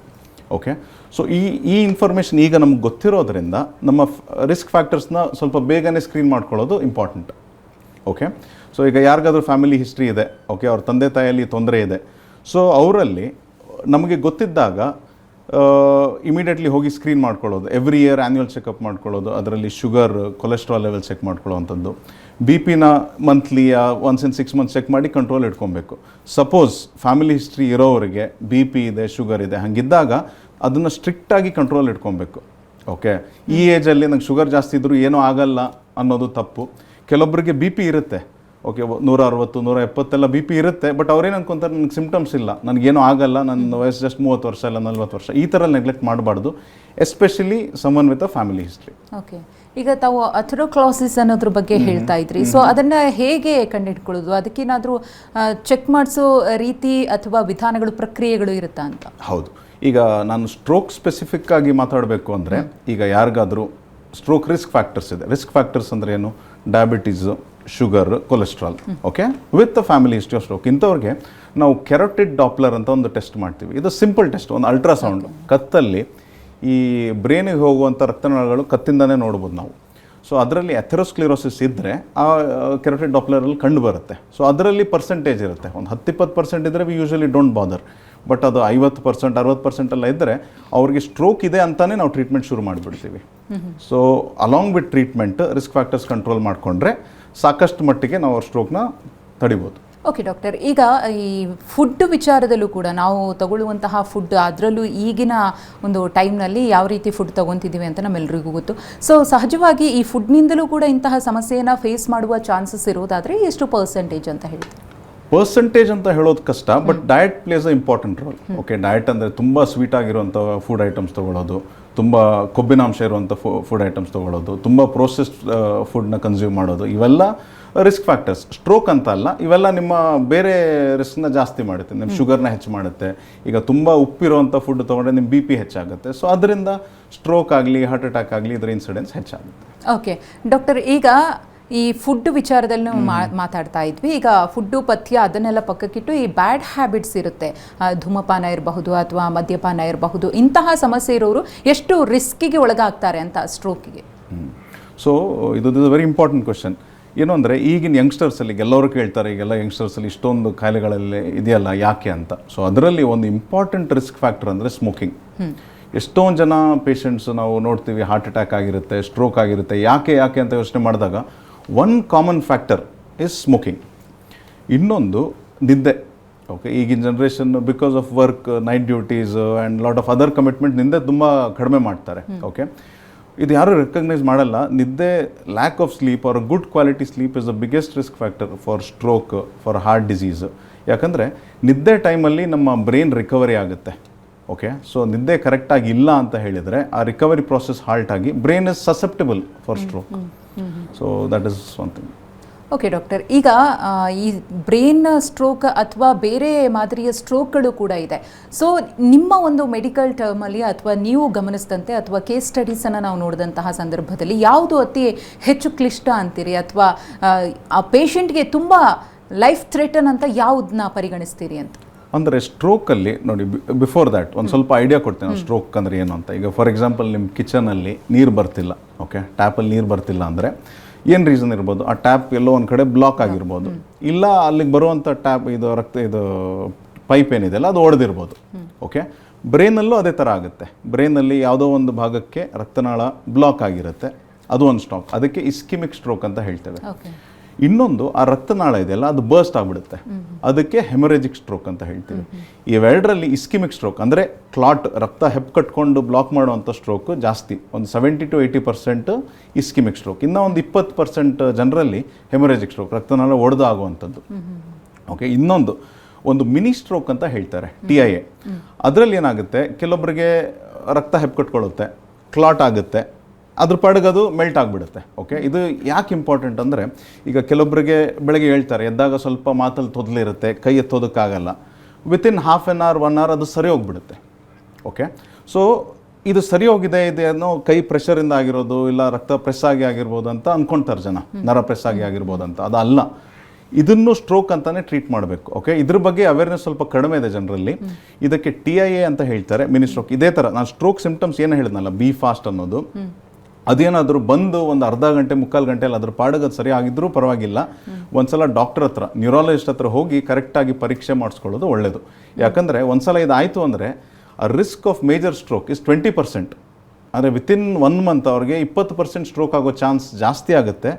ಓಕೆ, ಸೊ ಈ ಇನ್ಫಾರ್ಮೇಷನ್ ಈಗ ನಮ್ಗೆ ಗೊತ್ತಿರೋದ್ರಿಂದ ನಮ್ಮ ರಿಸ್ಕ್ ಫ್ಯಾಕ್ಟರ್ಸ್ನ ಸ್ವಲ್ಪ ಬೇಗನೆ ಸ್ಕ್ರೀನ್ ಮಾಡ್ಕೊಳ್ಳೋದು ಇಂಪಾರ್ಟೆಂಟ್. ಓಕೆ, ಸೊ ಈಗ ಯಾರಿಗಾದ್ರೂ ಫ್ಯಾಮಿಲಿ ಹಿಸ್ಟ್ರಿ ಇದೆ, ಓಕೆ, ಅವ್ರ ತಂದೆ ತಾಯಿಯಲ್ಲಿ ತೊಂದರೆ ಇದೆ, ಸೊ ಅವರಲ್ಲಿ ನಮಗೆ ಗೊತ್ತಿದ್ದಾಗ ಇಮಿಡಿಯೇಟ್ಲಿ ಹೋಗಿ ಸ್ಕ್ರೀನ್ ಮಾಡ್ಕೊಳ್ಳೋದು, ಎವ್ರಿ ಇಯರ್ ಆ್ಯನ್ಯುವಲ್ ಚೆಕಪ್ ಮಾಡ್ಕೊಳ್ಳೋದು, ಅದರಲ್ಲಿ ಶುಗರ್, ಕೊಲೆಸ್ಟ್ರಾಲ್ ಲೆವೆಲ್ ಚೆಕ್ ಮಾಡ್ಕೊಳ್ಳೋವಂಥದ್ದು, BP-ನ monthly once in 6 months check ಮಾಡಿ ಕಂಟ್ರೋಲ್ ಇಟ್ಕೊಬೇಕು. ಸಪೋಸ್ ಫ್ಯಾಮಿಲಿ ಹಿಸ್ಟ್ರಿ ಇರೋರಿಗೆ BP ಇದೆ, ಶುಗರ್ ಇದೆ, ಹಾಗಿದ್ದಾಗ ಅದನ್ನು ಸ್ಟ್ರಿಕ್ಟಾಗಿ ಕಂಟ್ರೋಲ್ ಇಟ್ಕೊಬೇಕು. ಓಕೆ, ಈ ಏಜಲ್ಲಿ ನಂಗೆ ಶುಗರ್ ಜಾಸ್ತಿ ಇದ್ದರೂ ಏನೂ ಆಗಲ್ಲ ಅನ್ನೋದು ತಪ್ಪು. ಕೆಲವೊಬ್ಬರಿಗೆ BP ಇರುತ್ತೆ, ಓಕೆ, 160, 170 ಎಲ್ಲ BP ಇರುತ್ತೆ, ಬಟ್ ಅವ್ರೇನು ಅನ್ಕೊಂತಾರೆ, ನನಗೆ ಸಿಂಪ್ಟಮ್ಸ್ ಇಲ್ಲ, ನನಗೇನೂ ಆಗಲ್ಲ, ನನ್ನ ವಯಸ್ಸು ಜಸ್ಟ್ 30 ವರ್ಷ ಇಲ್ಲ 40 ವರ್ಷ, ಈ ಥರ ನೆಗ್ಲೆಕ್ಟ್ ಮಾಡಬಾರ್ದು, especially someone with a family history. Okay, ಈಗ ತಾವು ಅಥೆರೋಸ್ಕ್ಲೆರೋಸಿಸ್ ಅನ್ನೋದ್ರ ಬಗ್ಗೆ ಹೇಳ್ತಾ ಇದ್ರಿ. ಸೊ ಅದನ್ನು ಹೇಗೆ ಕಂಡುಹಿಡ್ಕೊಳ್ಳೋದು? ಅದಕ್ಕೇನಾದರೂ ಚೆಕ್ ಮಾಡಿಸೋ ರೀತಿ ಅಥವಾ ವಿಧಾನಗಳು, ಪ್ರಕ್ರಿಯೆಗಳು ಇರುತ್ತಾ ಅಂತ? ಹೌದು, ಈಗ ನಾನು ಸ್ಟ್ರೋಕ್ ಸ್ಪೆಸಿಫಿಕ್ ಆಗಿ ಮಾತಾಡಬೇಕು ಅಂದರೆ, ಈಗ ಯಾರಿಗಾದರೂ ಸ್ಟ್ರೋಕ್ ರಿಸ್ಕ್ ಫ್ಯಾಕ್ಟರ್ಸ್ ಇದೆ. ರಿಸ್ಕ್ ಫ್ಯಾಕ್ಟರ್ಸ್ ಅಂದರೆ ಏನು? Diabetes, sugar, cholesterol, okay, with family history of stroke. ಇಂಥವ್ರಿಗೆ ನಾವು ಕೆರೋಟಿಡ್ ಡಾಪ್ಲರ್ ಅಂತ ಒಂದು ಟೆಸ್ಟ್ ಮಾಡ್ತೀವಿ. ಇದು ಸಿಂಪಲ್ ಟೆಸ್ಟ್, ಒಂದು ಅಲ್ಟ್ರಾಸೌಂಡ್. ಕತ್ತಲ್ಲಿ ಈ ಬ್ರೈನಿಗೆ ಹೋಗುವಂಥ ರಕ್ತನಾಳಗಳು ಕತ್ತಿಂದನೇ ನೋಡ್ಬೋದು ನಾವು. ಸೊ ಅದರಲ್ಲಿ ಅಥೆರೋಸ್ಕ್ಲಿರೋಸಿಸ್ ಇದ್ದರೆ ಆ ಕೆರೋಟಿಡ್ ಡಾಪ್ಲರಲ್ಲಿ ಕಂಡು ಬರುತ್ತೆ. ಸೊ ಅದರಲ್ಲಿ ಪರ್ಸೆಂಟೇಜ್ ಇರುತ್ತೆ, ಒಂದು 10-20% ಇದ್ದರೆ V usually don't bother. But ಅದು 50%, 60% ಎಲ್ಲ ಇದ್ದರೆ ಅವ್ರಿಗೆ ಸ್ಟ್ರೋಕ್ ಇದೆ ಅಂತಲೇ ನಾವು ಟ್ರೀಟ್ಮೆಂಟ್ ಶುರು ಮಾಡಿಬಿಡ್ತೀವಿ. So along with treatment risk factors control ಮಾಡಿಕೊಂಡ್ರೆ ಸಾಕಷ್ಟು ಮಟ್ಟಿಗೆ ನಾವು ಅವ್ರ ಸ್ಟ್ರೋಕ್ನ ತಡಿಬೋದು. ಓಕೆ ಡಾಕ್ಟರ್, ಈಗ ಈ ಫುಡ್ ವಿಚಾರದಲ್ಲೂ ಕೂಡ ನಾವು ತಗೊಳ್ಳುವಂತಹ ಫುಡ್, ಅದರಲ್ಲೂ ಈಗಿನ ಒಂದು ಟೈಮ್ನಲ್ಲಿ ಯಾವ ರೀತಿ ಫುಡ್ ತೊಗೊತಿದ್ದೀವಿ ಅಂತ ನಮ್ಮೆಲ್ಲರಿಗೂ ಗೊತ್ತು. ಸೊ ಸಹಜವಾಗಿ ಈ ಫುಡ್ನಿಂದಲೂ ಕೂಡ ಇಂತಹ ಸಮಸ್ಯೆಯನ್ನು ಫೇಸ್ ಮಾಡುವ ಚಾನ್ಸಸ್ ಇರೋದಾದರೆ ಎಷ್ಟು ಪರ್ಸೆಂಟೇಜ್ ಅಂತ ಹೇಳ್ತೀವಿ? ಪರ್ಸೆಂಟೇಜ್ ಅಂತ ಹೇಳೋದು ಕಷ್ಟ, but diet place a important role. Okay, diet ಅಂದರೆ ತುಂಬ ಸ್ವೀಟ್ ಆಗಿರುವಂಥ ಫುಡ್ ಐಟಮ್ಸ್ ತೊಗೊಳ್ಳೋದು, ತುಂಬ ಕೊಬ್ಬಿನಾಂಶ ಇರುವಂಥ ಫುಡ್ ಐಟಮ್ಸ್ ತೊಗೊಳ್ಳೋದು, ತುಂಬ ಪ್ರೋಸೆಸ್ಡ್ ಫುಡ್ನ ಕನ್ಸ್ಯೂಮ್ ಮಾಡೋದು, ಇವೆಲ್ಲ ರಿಸ್ಕ್ ಫ್ಯಾಕ್ಟರ್ಸ್. ಸ್ಟ್ರೋಕ್ ಅಂತ ಅಲ್ಲ, ಇವೆಲ್ಲ ನಿಮ್ಮ ಬೇರೆ ರಿಸ್ಕ್ನ ಜಾಸ್ತಿ ಮಾಡುತ್ತೆ, ನಿಮ್ಮ ಶುಗರ್ನ ಹೆಚ್ಚು ಮಾಡುತ್ತೆ. ಈಗ ತುಂಬ ಉಪ್ಪಿರುವಂಥ ಫುಡ್ ತೊಗೊಂಡ್ರೆ ನಿಮ್ಮ BP ಹೆಚ್ಚಾಗುತ್ತೆ. ಸೊ ಅದರಿಂದ ಸ್ಟ್ರೋಕ್ ಆಗಲಿ, ಹಾರ್ಟ್ ಅಟ್ಯಾಕ್ ಆಗಲಿ, ಇದರ ಇನ್ಸಿಡೆನ್ಸ್ ಹೆಚ್ಚಾಗುತ್ತೆ. ಓಕೆ ಡಾಕ್ಟರ್, ಈಗ ಈ ಫುಡ್ ವಿಚಾರದಲ್ಲಿ ನಾವು ಮಾತಾಡ್ತಾ ಇದ್ವಿ. ಈಗ ಫುಡ್ಡು, ಪಥ್ಯ ಅದನ್ನೆಲ್ಲ ಪಕ್ಕಕ್ಕಿಟ್ಟು ಈ ಬ್ಯಾಡ್ ಹ್ಯಾಬಿಟ್ಸ್ ಇರುತ್ತೆ, ಧೂಮಪಾನ ಇರಬಹುದು ಅಥವಾ ಮದ್ಯಪಾನ ಇರಬಹುದು, ಇಂತಹ ಸಮಸ್ಯೆ ಇರೋರು ಎಷ್ಟು ರಿಸ್ಕಿಗೆ ಒಳಗಾಗ್ತಾರೆ ಅಂತ ಸ್ಟ್ರೋಕಿಗೆ? ಸೊ ಇದು ವೆರಿ ಇಂಪಾರ್ಟೆಂಟ್ ಕ್ವೆಶನ್. ಏನು ಅಂದರೆ ಈಗಿನ ಯಂಗ್ಸ್ಟರ್ಸಲ್ಲಿ ಎಲ್ಲರೂ ಕೇಳ್ತಾರೆ, ಈಗೆಲ್ಲ ಯಂಗ್ಸ್ಟರ್ಸಲ್ಲಿ ಇಷ್ಟೊಂದು ಕಾಯಿಲೆಗಳಲ್ಲಿ ಇದೆಯಲ್ಲ ಯಾಕೆ ಅಂತ. ಸೊ ಅದರಲ್ಲಿ ಒಂದು ಇಂಪಾರ್ಟೆಂಟ್ ರಿಸ್ಕ್ ಫ್ಯಾಕ್ಟರ್ ಅಂದರೆ ಸ್ಮೋಕಿಂಗ್. ಎಷ್ಟೊಂದು ಜನ ಪೇಷಂಟ್ಸ್ ನಾವು ನೋಡ್ತೀವಿ ಹಾರ್ಟ್ ಅಟ್ಯಾಕ್ ಆಗಿರುತ್ತೆ, ಸ್ಟ್ರೋಕ್ ಆಗಿರುತ್ತೆ. ಯಾಕೆ ಅಂತ ಯೋಚನೆ ಮಾಡಿದಾಗ one common factor is smoking. ಇನ್ನೊಂದು ನಿದ್ದೆ. ಓಕೆ, ಈಗಿನ generation because of work, night duties and lot of other commitment ನಿದ್ದೆ ತುಂಬ ಕಡಿಮೆ ಮಾಡ್ತಾರೆ. ಓಕೆ, ಇದು ಯಾರು ರೆಕಗ್ನೈಸ್ ಮಾಡಲ್ಲ. ನಿದ್ದೆ, lack of sleep are good quality sleep is the biggest risk factor for stroke, for heart disease. ಯಾಕಂದರೆ ನಿದ್ದೆ ಟೈಮಲ್ಲಿ ನಮ್ಮ ಬ್ರೈನ್ ರಿಕವರಿ ಆಗುತ್ತೆ. ಓಕೆ, ಸೊ ನಿದ್ದೆ ಕರೆಕ್ಟಾಗಿ ಇಲ್ಲ ಅಂತ ಹೇಳಿದರೆ ಆ ರಿಕವರಿ ಪ್ರಾಸೆಸ್ ಹಾಲ್ಟ್ ಆಗಿ brain is susceptible for stroke. So that is something. Okay doctor, ಈಗ ಈ ಬ್ರೈನ್ ಸ್ಟ್ರೋಕ್ ಅಥವಾ ಬೇರೆ ಮಾದರಿಯ ಸ್ಟ್ರೋಕ್ಗಳು ಕೂಡ ಇದೆ. ಸೊ ನಿಮ್ಮ ಒಂದು ಮೆಡಿಕಲ್ ಟರ್ಮಲ್ಲಿ ಅಥವಾ ನೀವು ಗಮನಿಸಿದಂತೆ ಅಥವಾ ಕೇಸ್ ಸ್ಟಡೀಸನ್ನು ನಾವು ನೋಡಿದಂತಹ ಸಂದರ್ಭದಲ್ಲಿ ಯಾವುದು ಅತಿ ಹೆಚ್ಚು ಕ್ಲಿಷ್ಟ ಅಂತೀರಿ, ಅಥವಾ ಆ ಪೇಷಂಟ್ಗೆ ತುಂಬ ಲೈಫ್ ಥ್ರೆಟನ್ ಅಂತ ಯಾವುದನ್ನ ಪರಿಗಣಿಸ್ತೀರಿ ಅಂತ? ಅಂದರೆ ಸ್ಟ್ರೋಕಲ್ಲಿ ನೋಡಿ, ಬಿಫೋರ್ ದ್ಯಾಟ್ ಒಂದು ಸ್ವಲ್ಪ ಐಡಿಯಾ ಕೊಡ್ತೀನಿ ಸ್ಟ್ರೋಕ್ ಅಂದರೆ ಏನು ಅಂತ. ಈಗ ಫಾರ್ ಎಕ್ಸಾಂಪಲ್ ನಿಮ್ಮ ಕಿಚನಲ್ಲಿ ನೀರು ಬರ್ತಿಲ್ಲ, ಓಕೆ, ಟ್ಯಾಪಲ್ಲಿ ನೀರು ಬರ್ತಿಲ್ಲ ಅಂದರೆ ಏನು ರೀಸನ್ ಇರ್ಬೋದು? ಆ ಟ್ಯಾಪ್ ಎಲ್ಲೋ ಒಂದು ಕಡೆ ಬ್ಲಾಕ್ ಆಗಿರ್ಬೋದು, ಇಲ್ಲ ಅಲ್ಲಿಗೆ ಬರುವಂಥ ಟ್ಯಾಪ್ ಇದು ಪೈಪ್ ಏನಿದೆಯಲ್ಲ ಅದು ಒಡೆದಿರ್ಬೋದು. ಓಕೆ, ಬ್ರೈನಲ್ಲೂ ಅದೇ ಥರ ಆಗುತ್ತೆ. ಬ್ರೈನಲ್ಲಿ ಯಾವುದೋ ಒಂದು ಭಾಗಕ್ಕೆ ರಕ್ತನಾಳ ಬ್ಲಾಕ್ ಆಗಿರುತ್ತೆ, ಅದು ಒಂದು ಸ್ಟ್ರೋಕ್. ಅದಕ್ಕೆ ಇಸ್ಕಿಮಿಕ್ ಸ್ಟ್ರೋಕ್ ಅಂತ ಹೇಳ್ತೇವೆ. ಇನ್ನೊಂದು ಆ ರಕ್ತನಾಳ ಇದೆಯಲ್ಲ ಅದು ಬರ್ಸ್ಟ್ ಆಗಿಬಿಡುತ್ತೆ, ಅದಕ್ಕೆ ಹೆಮೊರೇಜಿಕ್ ಸ್ಟ್ರೋಕ್ ಅಂತ ಹೇಳ್ತೀವಿ. ಇವೆರಡರಲ್ಲಿ ಇಸ್ಕಿಮಿಕ್ ಸ್ಟ್ರೋಕ್ ಅಂದರೆ ಕ್ಲಾಟ್, ರಕ್ತ ಹೆಪ್ ಕಟ್ಕೊಂಡು ಬ್ಲಾಕ್ ಮಾಡುವಂಥ ಸ್ಟ್ರೋಕ್ ಜಾಸ್ತಿ, ಒಂದು 70 to 80% ಇಸ್ಕಿಮಿಕ್ ಸ್ಟ್ರೋಕ್. ಇನ್ನೂ ಒಂದು 20% ಜನರಲ್ಲಿ ಹೆಮೊರೇಜಿಕ್ ಸ್ಟ್ರೋಕ್, ರಕ್ತನಾಳ ಒಡೆದು ಆಗುವಂಥದ್ದು. ಓಕೆ, ಇನ್ನೊಂದು ಒಂದು ಮಿನಿ ಸ್ಟ್ರೋಕ್ ಅಂತ ಹೇಳ್ತಾರೆ, TIA. ಅದರಲ್ಲಿ ಏನಾಗುತ್ತೆ, ಕೆಲವೊಬ್ಬರಿಗೆ ರಕ್ತ ಹೆಪ್ ಕಟ್ಕೊಳ್ಳುತ್ತೆ, ಕ್ಲಾಟ್ ಆಗುತ್ತೆ, ಅದ್ರ ಪಾಡಿಗೆ ಅದು ಮೆಲ್ಟ್ ಆಗಿಬಿಡುತ್ತೆ. ಓಕೆ, ಇದು ಯಾಕೆ ಇಂಪಾರ್ಟೆಂಟ್ ಅಂದರೆ, ಈಗ ಕೆಲವೊಬ್ಬರಿಗೆ ಬೆಳಗ್ಗೆ ಹೇಳ್ತಾರೆ, ಎದ್ದಾಗ ಸ್ವಲ್ಪ ಮಾತಲ್ಲಿ ತೊದಲಿರುತ್ತೆ, ಕೈ ಎತ್ತೋದಕ್ಕಾಗಲ್ಲ, within half an hour 1 hour ಅದು ಸರಿ ಹೋಗ್ಬಿಡುತ್ತೆ. ಓಕೆ, ಸೊ ಇದು ಸರಿ ಹೋಗಿದೆ, ಇದೇನೋ ಕೈ ಪ್ರೆಷರಿಂದ ಆಗಿರೋದು, ಇಲ್ಲ ರಕ್ತ ಪ್ರೆಸ್ ಆಗಿ ಆಗಿರ್ಬೋದು ಅಂತ ಅಂದ್ಕೊಳ್ತಾರೆ ಜನ, ನರ ಪ್ರೆಸ್ ಆಗಿ ಆಗಿರ್ಬೋದು ಅಂತ. ಅದಲ್ಲ, ಇದನ್ನು ಸ್ಟ್ರೋಕ್ ಅಂತಾನೆ ಟ್ರೀಟ್ ಮಾಡಬೇಕು. ಓಕೆ, ಇದ್ರ ಬಗ್ಗೆ ಅವೇರ್ನೆಸ್ ಸ್ವಲ್ಪ ಕಡಿಮೆ ಇದೆ ಜನರಲ್ಲಿ. ಇದಕ್ಕೆ TIA ಅಂತ ಹೇಳ್ತಾರೆ, ಮಿನಿ ಸ್ಟ್ರೋಕ್. ಇದೇ ಥರ ನಾನು ಸ್ಟ್ರೋಕ್ ಸಿಂಪ್ಟಮ್ಸ್ ಏನು ಹೇಳಿದ್ನಲ್ಲ, ಬಿ ಫಾಸ್ಟ್ ಅನ್ನೋದು, ಅದೇನಾದರೂ ಬಂದು ಒಂದು ಅರ್ಧ ಗಂಟೆ 3/4 ಗಂಟೆಯಲ್ಲಿ ಅದ್ರ ಪಾಡಿಗೆ ಅದು ಸರಿ ಆಗಿದ್ರೂ ಪರವಾಗಿಲ್ಲ, ಒಂದ್ಸಲ ಡಾಕ್ಟರ್ ಹತ್ರ, ನ್ಯೂರಾಲಜಿಸ್ಟ್ ಹತ್ರ ಹೋಗಿ ಕರೆಕ್ಟಾಗಿ ಪರೀಕ್ಷೆ ಮಾಡಿಸ್ಕೊಳ್ಳೋದು ಒಳ್ಳೆಯದು. ಯಾಕಂದರೆ ಒಂದ್ಸಲ ಇದಾಯಿತು ಅಂದರೆ ಆ risk of major stroke is 20%. ಅಂದರೆ ವಿತಿನ್ 1 month ಅವ್ರಿಗೆ 20% ಸ್ಟ್ರೋಕ್ ಆಗೋ ಚಾನ್ಸ್ ಜಾಸ್ತಿ ಆಗುತ್ತೆ.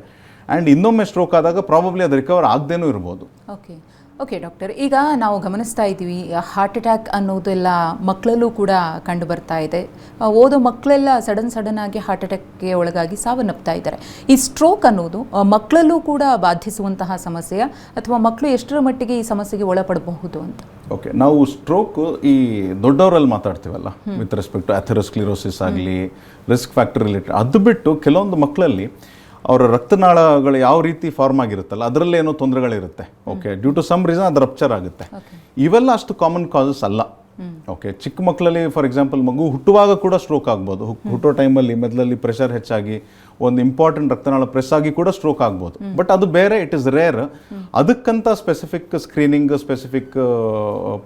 ಆ್ಯಂಡ್ ಇನ್ನೊಮ್ಮೆ ಸ್ಟ್ರೋಕ್ ಆದಾಗ ಪ್ರಾಬಬ್ಲಿ ಅದು ರಿಕವರ್ ಆಗದೇನೂ ಇರ್ಬೋದು. ಓಕೆ ಡಾಕ್ಟರ್, ಈಗ ನಾವು ಗಮನಿಸ್ತಾ ಇದ್ದೀವಿ ಹಾರ್ಟ್ ಅಟ್ಯಾಕ್ ಅನ್ನೋದೆಲ್ಲ ಮಕ್ಕಳಲ್ಲೂ ಕೂಡ ಕಂಡು ಬರ್ತಾ ಇದೆ. ಓದೋ ಮಕ್ಕಳೆಲ್ಲ ಸಡನ್ ಆಗಿ ಹಾರ್ಟ್ ಅಟ್ಯಾಕ್ಗೆ ಒಳಗಾಗಿ ಸಾವನ್ನಪ್ತಾ ಇದ್ದಾರೆ. ಈ ಸ್ಟ್ರೋಕ್ ಅನ್ನೋದು ಮಕ್ಕಳಲ್ಲೂ ಕೂಡ ಬಾಧಿಸುವಂತಹ ಸಮಸ್ಯೆ, ಅಥವಾ ಮಕ್ಕಳು ಎಷ್ಟರ ಮಟ್ಟಿಗೆ ಈ ಸಮಸ್ಯೆಗೆ ಒಳಪಡಬಹುದು ಅಂತ? ಓಕೆ, ನಾವು ಸ್ಟ್ರೋಕ್ ಈ ದೊಡ್ಡವರಲ್ಲಿ ಮಾತಾಡ್ತೀವಲ್ಲ, ವಿತ್ ರೆಸ್ಪೆಕ್ಟ್ ಟು ಅಥೆರೋಸ್ಕ್ಲಿರೋಸಿಸ್ ಆಗಲಿ, ರಿಸ್ಕ್ ಫ್ಯಾಕ್ಟರ್ ರಿಲೇಟೆಡ್, ಅದು ಬಿಟ್ಟು ಕೆಲವೊಂದು ಮಕ್ಕಳಲ್ಲಿ ಅವರ ರಕ್ತನಾಳಗಳು ಯಾವ ರೀತಿ ಫಾರ್ಮ್ ಆಗಿರುತ್ತಲ್ಲ ಅದರಲ್ಲೇ ಏನೋ ತೊಂದರೆಗಳಿರುತ್ತೆ. Okay, due to some reason ಅದು ರಪ್ಚರ್ ಆಗುತ್ತೆ. ಇವೆಲ್ಲ ಅಷ್ಟು ಕಾಮನ್ ಕಾಸಸ್ ಅಲ್ಲ. ಓಕೆ, ಚಿಕ್ಕ ಮಕ್ಕಳಲ್ಲಿ ಫಾರ್ ಎಕ್ಸಾಂಪಲ್ ಮಗು ಹುಟ್ಟುವಾಗ ಕೂಡ ಸ್ಟ್ರೋಕ್ ಆಗ್ಬೋದು. ಹುಟ್ಟೋ ಟೈಮಲ್ಲಿ ಮೆದುಳಲ್ಲಿ ಪ್ರೆಷರ್ ಹೆಚ್ಚಾಗಿ ಒಂದು ಇಂಪಾರ್ಟೆಂಟ್ ರಕ್ತನಾಳ ಪ್ರೆಸ್ ಆಗಿ ಕೂಡ ಸ್ಟ್ರೋಕ್ ಆಗ್ಬೋದು. ಬಟ್ ಅದು ಬೇರೆ, ಇಟ್ ಇಸ್ ರೇರ್. ಅದಕ್ಕಂತ ಸ್ಪೆಸಿಫಿಕ್ ಸ್ಕ್ರೀನಿಂಗ್, ಸ್ಪೆಸಿಫಿಕ್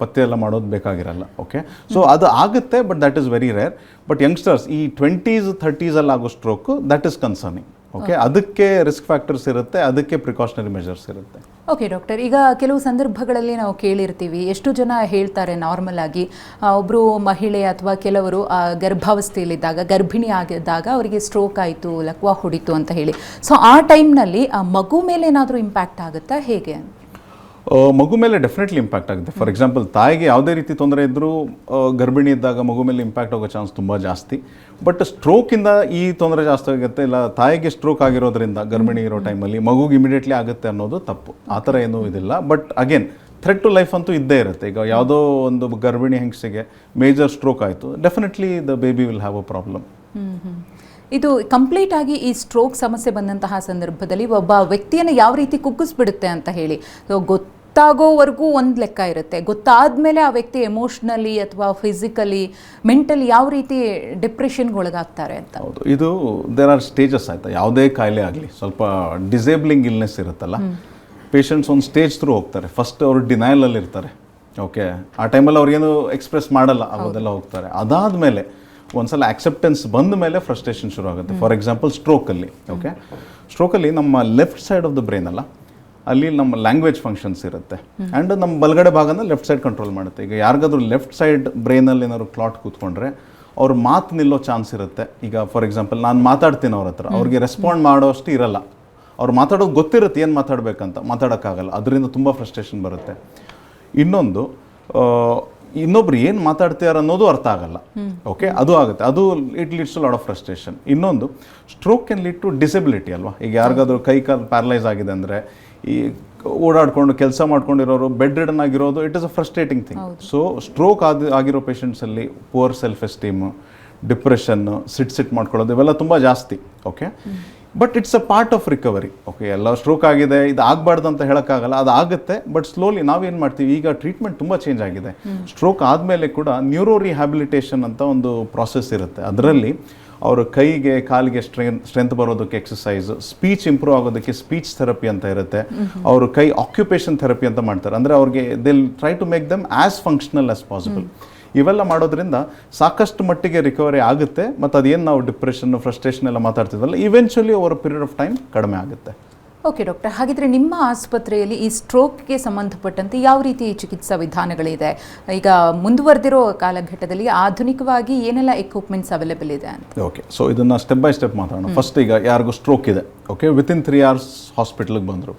ಪತ್ತೆ ಎಲ್ಲ ಮಾಡೋದು ಬೇಕಾಗಿರಲ್ಲ. ಓಕೆ, ಸೊ ಅದು ಆಗುತ್ತೆ, but that is very rare. But youngsters ಈ 20s 30s ಅಲ್ಲಿ ಆಗೋ stroke, that is concerning. Okay, ಅದಕ್ಕೆ ರಿಸ್ಕ್ ಫ್ಯಾಕ್ಟರ್ಸ್ ಇರುತ್ತೆ, ಅದಕ್ಕೆ ಪ್ರಿಕಾಷನರಿ ಮೆಜರ್ಸ್ ಇರುತ್ತೆ. ಓಕೆ ಡಾಕ್ಟರ್, ಈಗ ಕೆಲವು ಸಂದರ್ಭಗಳಲ್ಲಿ ನಾವು ಕೇಳಿರ್ತೀವಿ, ಎಷ್ಟು ಜನ ಹೇಳ್ತಾರೆ ನಾರ್ಮಲ್ ಆಗಿ, ಒಬ್ಬರು ಮಹಿಳೆ ಅಥವಾ ಕೆಲವರು ಗರ್ಭಾವಸ್ಥೆಯಲ್ಲಿದ್ದಾಗ, ಗರ್ಭಿಣಿ ಆಗಿದ್ದಾಗ ಅವರಿಗೆ ಸ್ಟ್ರೋಕ್ ಆಯಿತು, ಲಕ್ವಾ ಹೊಡಿತು ಅಂತ ಹೇಳಿ. ಸೊ ಆ ಟೈಮ್ನಲ್ಲಿ ಆ ಮಗು ಮೇಲೆ ಏನಾದರೂ ಇಂಪ್ಯಾಕ್ಟ್ ಆಗುತ್ತಾ, ಹೇಗೆ? ಮಗು ಮೇಲೆ ಡೆಫಿನೆಟ್ಲಿ ಇಂಪ್ಯಾಕ್ಟ್ ಆಗುತ್ತೆ. ಫಾರ್ ಎಕ್ಸಾಂಪಲ್ ತಾಯಿಗೆ ಯಾವುದೇ ರೀತಿ ತೊಂದರೆ ಇದ್ದರೂ ಗರ್ಭಿಣಿ ಇದ್ದಾಗ ಮಗು ಮೇಲೆ ಇಂಪ್ಯಾಕ್ಟ್ ಆಗೋ ಚಾನ್ಸ್ ತುಂಬ ಜಾಸ್ತಿ. ಬಟ್ ಸ್ಟ್ರೋಕಿಂದ ಈ ತೊಂದರೆ ಜಾಸ್ತಿ ಆಗುತ್ತೆ, ಇಲ್ಲ ತಾಯಿಗೆ ಸ್ಟ್ರೋಕ್ ಆಗಿರೋದ್ರಿಂದ ಗರ್ಭಿಣಿ ಇರೋ ಟೈಮಲ್ಲಿ ಮಗುಗೆ ಇಮಿಡಿಯೇಟ್ಲಿ ಆಗುತ್ತೆ ಅನ್ನೋದು ತಪ್ಪು. ಆ ಥರ ಏನೂ ಇದಿಲ್ಲ. But again threat to life ಅಂತೂ ಇದ್ದೇ ಇರುತ್ತೆ. ಈಗ ಯಾವುದೋ ಒಂದು ಗರ್ಭಿಣಿ ಹೆಂಗಸಿಗೆ ಮೇಜರ್ ಸ್ಟ್ರೋಕ್ ಆಯಿತು, definitely the baby will have a problem. ಇದು ಕಂಪ್ಲೀಟ್ ಆಗಿ ಈ ಸ್ಟ್ರೋಕ್ ಸಮಸ್ಯೆ ಬಂದಂತಹ ಸಂದರ್ಭದಲ್ಲಿ ಒಬ್ಬ ವ್ಯಕ್ತಿಯನ್ನು ಯಾವ ರೀತಿ ಕುಗ್ಗಿಸ್ಬಿಡುತ್ತೆ ಅಂತ ಹೇಳಿ ಗೊತ್ತಾಗೋವರೆಗೂ ಒಂದು ಲೆಕ್ಕ ಇರುತ್ತೆ. ಗೊತ್ತಾದಮೇಲೆ ಆ ವ್ಯಕ್ತಿ ಎಮೋಷ್ನಲಿ ಅಥವಾ ಫಿಸಿಕಲಿ, ಮೆಂಟಲಿ ಯಾವ ರೀತಿ ಡಿಪ್ರೆಷನ್ಗೆ ಒಳಗಾಗ್ತಾರೆ ಅಂತ. ಹೌದು, ಇದು ದೇರ್ ಆರ್ ಸ್ಟೇಜಸ್ ಆಯಿತಾ. ಯಾವುದೇ ಕಾಯಿಲೆ ಆಗಲಿ ಸ್ವಲ್ಪ ಡಿಸೇಬ್ಲಿಂಗ್ ಇಲ್ನೆಸ್ ಇರುತ್ತಲ್ಲ, ಪೇಷಂಟ್ಸ್ ಒಂದು ಸ್ಟೇಜ್ ಥ್ರೂ ಹೋಗ್ತಾರೆ. ಫಸ್ಟ್ ಅವರು ಡಿನೈಲಲ್ಲಿ ಇರ್ತಾರೆ. ಓಕೆ, ಆ ಟೈಮಲ್ಲಿ ಅವ್ರಿಗೇನು ಎಕ್ಸ್ಪ್ರೆಸ್ ಮಾಡಲ್ಲ, ಆಗೋದೆಲ್ಲ ಹೋಗ್ತಾರೆ. ಅದಾದಮೇಲೆ ಒಂದ್ಸಲ ಆಕ್ಸೆಪ್ಟೆನ್ಸ್ ಬಂದ ಮೇಲೆ ಫ್ರಸ್ಟ್ರೇಷನ್ ಶುರು ಆಗುತ್ತೆ. ಫಾರ್ ಎಕ್ಸಾಂಪಲ್ ಸ್ಟ್ರೋಕಲ್ಲಿ, ಓಕೆ, ಸ್ಟ್ರೋಕಲ್ಲಿ ನಮ್ಮ left side of the brain ಅಲ್ಲ, ಅಲ್ಲಿ ನಮ್ಮ ಲ್ಯಾಂಗ್ವೇಜ್ ಫಂಕ್ಷನ್ಸ್ ಇರುತ್ತೆ ಆ್ಯಂಡ್ ನಮ್ಮ ಬಲಗಡೆ ಭಾಗನ ಲೆಫ್ಟ್ ಸೈಡ್ ಕಂಟ್ರೋಲ್ ಮಾಡುತ್ತೆ. ಈಗ ಯಾರಿಗಾದ್ರೂ ಲೆಫ್ಟ್ ಸೈಡ್ ಬ್ರೈನಲ್ಲಿ ಏನಾದ್ರು ಕ್ಲಾಟ್ ಕೂತ್ಕೊಂಡ್ರೆ ಅವ್ರ ಮಾತು ನಿಲ್ಲೋ ಚಾನ್ಸ್ ಇರುತ್ತೆ. ಈಗ ಫಾರ್ ಎಕ್ಸಾಂಪಲ್ ನಾನು ಮಾತಾಡ್ತೀನಿ ಅವ್ರ ಹತ್ರ, ಅವ್ರಿಗೆ ರೆಸ್ಪಾಂಡ್ ಮಾಡೋಷ್ಟು ಇರಲ್ಲ. ಅವ್ರು ಮಾತಾಡೋದು ಗೊತ್ತಿರುತ್ತೆ ಏನು ಮಾತಾಡಬೇಕಂತ, ಮಾತಾಡೋಕ್ಕಾಗಲ್ಲ. ಅದರಿಂದ ತುಂಬ ಫ್ರಸ್ಟ್ರೇಷನ್ ಬರುತ್ತೆ. ಇನ್ನೊಂದು, ಇನ್ನೊಬ್ರು ಏನು ಮಾತಾಡ್ತೀರ ಅನ್ನೋದು ಅರ್ಥ ಆಗಲ್ಲ. ಓಕೆ, ಅದು ಆಗುತ್ತೆ. ಅದು it leads to lot of frustration. ಇನ್ನೊಂದು, stroke can lead to disability ಅಲ್ವಾ. ಈಗ ಯಾರಿಗಾದ್ರೂ ಕೈ ಕಾಲು ಪ್ಯಾರಲೈಸ್ ಆಗಿದೆ ಅಂದರೆ, ಈ ಓಡಾಡ್ಕೊಂಡು ಕೆಲಸ ಮಾಡ್ಕೊಂಡಿರೋರು ಬೆಡ್ ರಿಡನ್ ಆಗಿರೋದು, it is a frustrating thing. So stroke ಆಗಿರೋ ಪೇಷಂಟ್ಸಲ್ಲಿ ಪುವರ್ ಸೆಲ್ಫ್ ಎಸ್ಟೀಮು, ಡಿಪ್ರೆಷನ್ನು, ಸಿಟ್ ಮಾಡ್ಕೊಳ್ಳೋದು ಇವೆಲ್ಲ ತುಂಬ ಜಾಸ್ತಿ. Okay, but it's a part of recovery. Okay, ಎಲ್ಲ ಸ್ಟ್ರೋಕ್ ಆಗಿದೆ, ಇದು ಆಗಬಾರ್ದು ಅಂತ ಹೇಳೋಕ್ಕಾಗಲ್ಲ, ಅದು ಆಗುತ್ತೆ. ಬಟ್ ಸ್ಲೋಲಿ ನಾವೇನು ಮಾಡ್ತೀವಿ, ಈಗ ಟ್ರೀಟ್ಮೆಂಟ್ ತುಂಬ ಚೇಂಜ್ ಆಗಿದೆ. ಸ್ಟ್ರೋಕ್ ಆದಮೇಲೆ ಕೂಡ ನ್ಯೂರೋ ರಿಹ್ಯಾಬಿಲಿಟೇಷನ್ ಅಂತ ಒಂದು ಪ್ರಾಸೆಸ್ ಇರುತ್ತೆ. ಅದರಲ್ಲಿ ಅವರ ಕೈಗೆ ಕಾಲಿಗೆ ಸ್ಟ್ರೆಂತ್ ಬರೋದಕ್ಕೆ ಎಕ್ಸಸೈಸ್, ಸ್ಪೀಚ್ ಇಂಪ್ರೂವ್ ಆಗೋದಕ್ಕೆ ಸ್ಪೀಚ್ ಥೆರಪಿ ಅಂತ ಇರುತ್ತೆ. ಅವರು ಕೈ ಆಕ್ಯುಪೇಷನ್ ಥೆರಪಿ ಅಂತ ಮಾಡ್ತಾರೆ. ಅಂದರೆ ಅವ್ರಿಗೆ they'll try to make them as functional as possible. ಇವೆಲ್ಲ ಮಾಡೋದ್ರಿಂದ ಸಾಕಷ್ಟು ಮಟ್ಟಿಗೆ ರಿಕವರಿ ಆಗುತ್ತೆ. ಮತ್ತು ಅದೇನು ನಾವು ಡಿಪ್ರೆಷನ್, ಫ್ರಸ್ಟ್ರೇಷನ್ ಎಲ್ಲ ಮಾತಾಡ್ತಿದ್ವಲ್ಲ, eventually over period of time ಕಡಿಮೆ ಆಗುತ್ತೆ. ಓಕೆ ಡಾಕ್ಟರ್, ಹಾಗಿದ್ರೆ ನಿಮ್ಮ ಆಸ್ಪತ್ರೆಯಲ್ಲಿ ಈ ಸ್ಟ್ರೋಕ್ಗೆ ಸಂಬಂಧಪಟ್ಟಂತೆ ಯಾವ ರೀತಿ ಚಿಕಿತ್ಸಾ ವಿಧಾನಗಳಿದೆ? ಈಗ ಮುಂದುವರೆದಿರೋ ಕಾಲಘಟ್ಟದಲ್ಲಿ ಆಧುನಿಕವಾಗಿ ಏನೆಲ್ಲ ಎಕ್ವಿಪ್ಮೆಂಟ್ಸ್ ಅವೈಲೇಬಲ್ ಇದೆ ಅಂತ? ಓಕೆ, ಸೊ ಇದನ್ನು ಸ್ಟೆಪ್ ಬೈ ಸ್ಟೆಪ್ ಮಾತಾಡೋಣ. ಫಸ್ಟ್, ಈಗ ಯಾರಿಗೂ ಸ್ಟ್ರೋಕ್ ಇದೆ, ಓಕೆ, ವಿತಿನ್ 3 hours ಹಾಸ್ಪಿಟ್ಲಿಗೆ ಬಂದರು.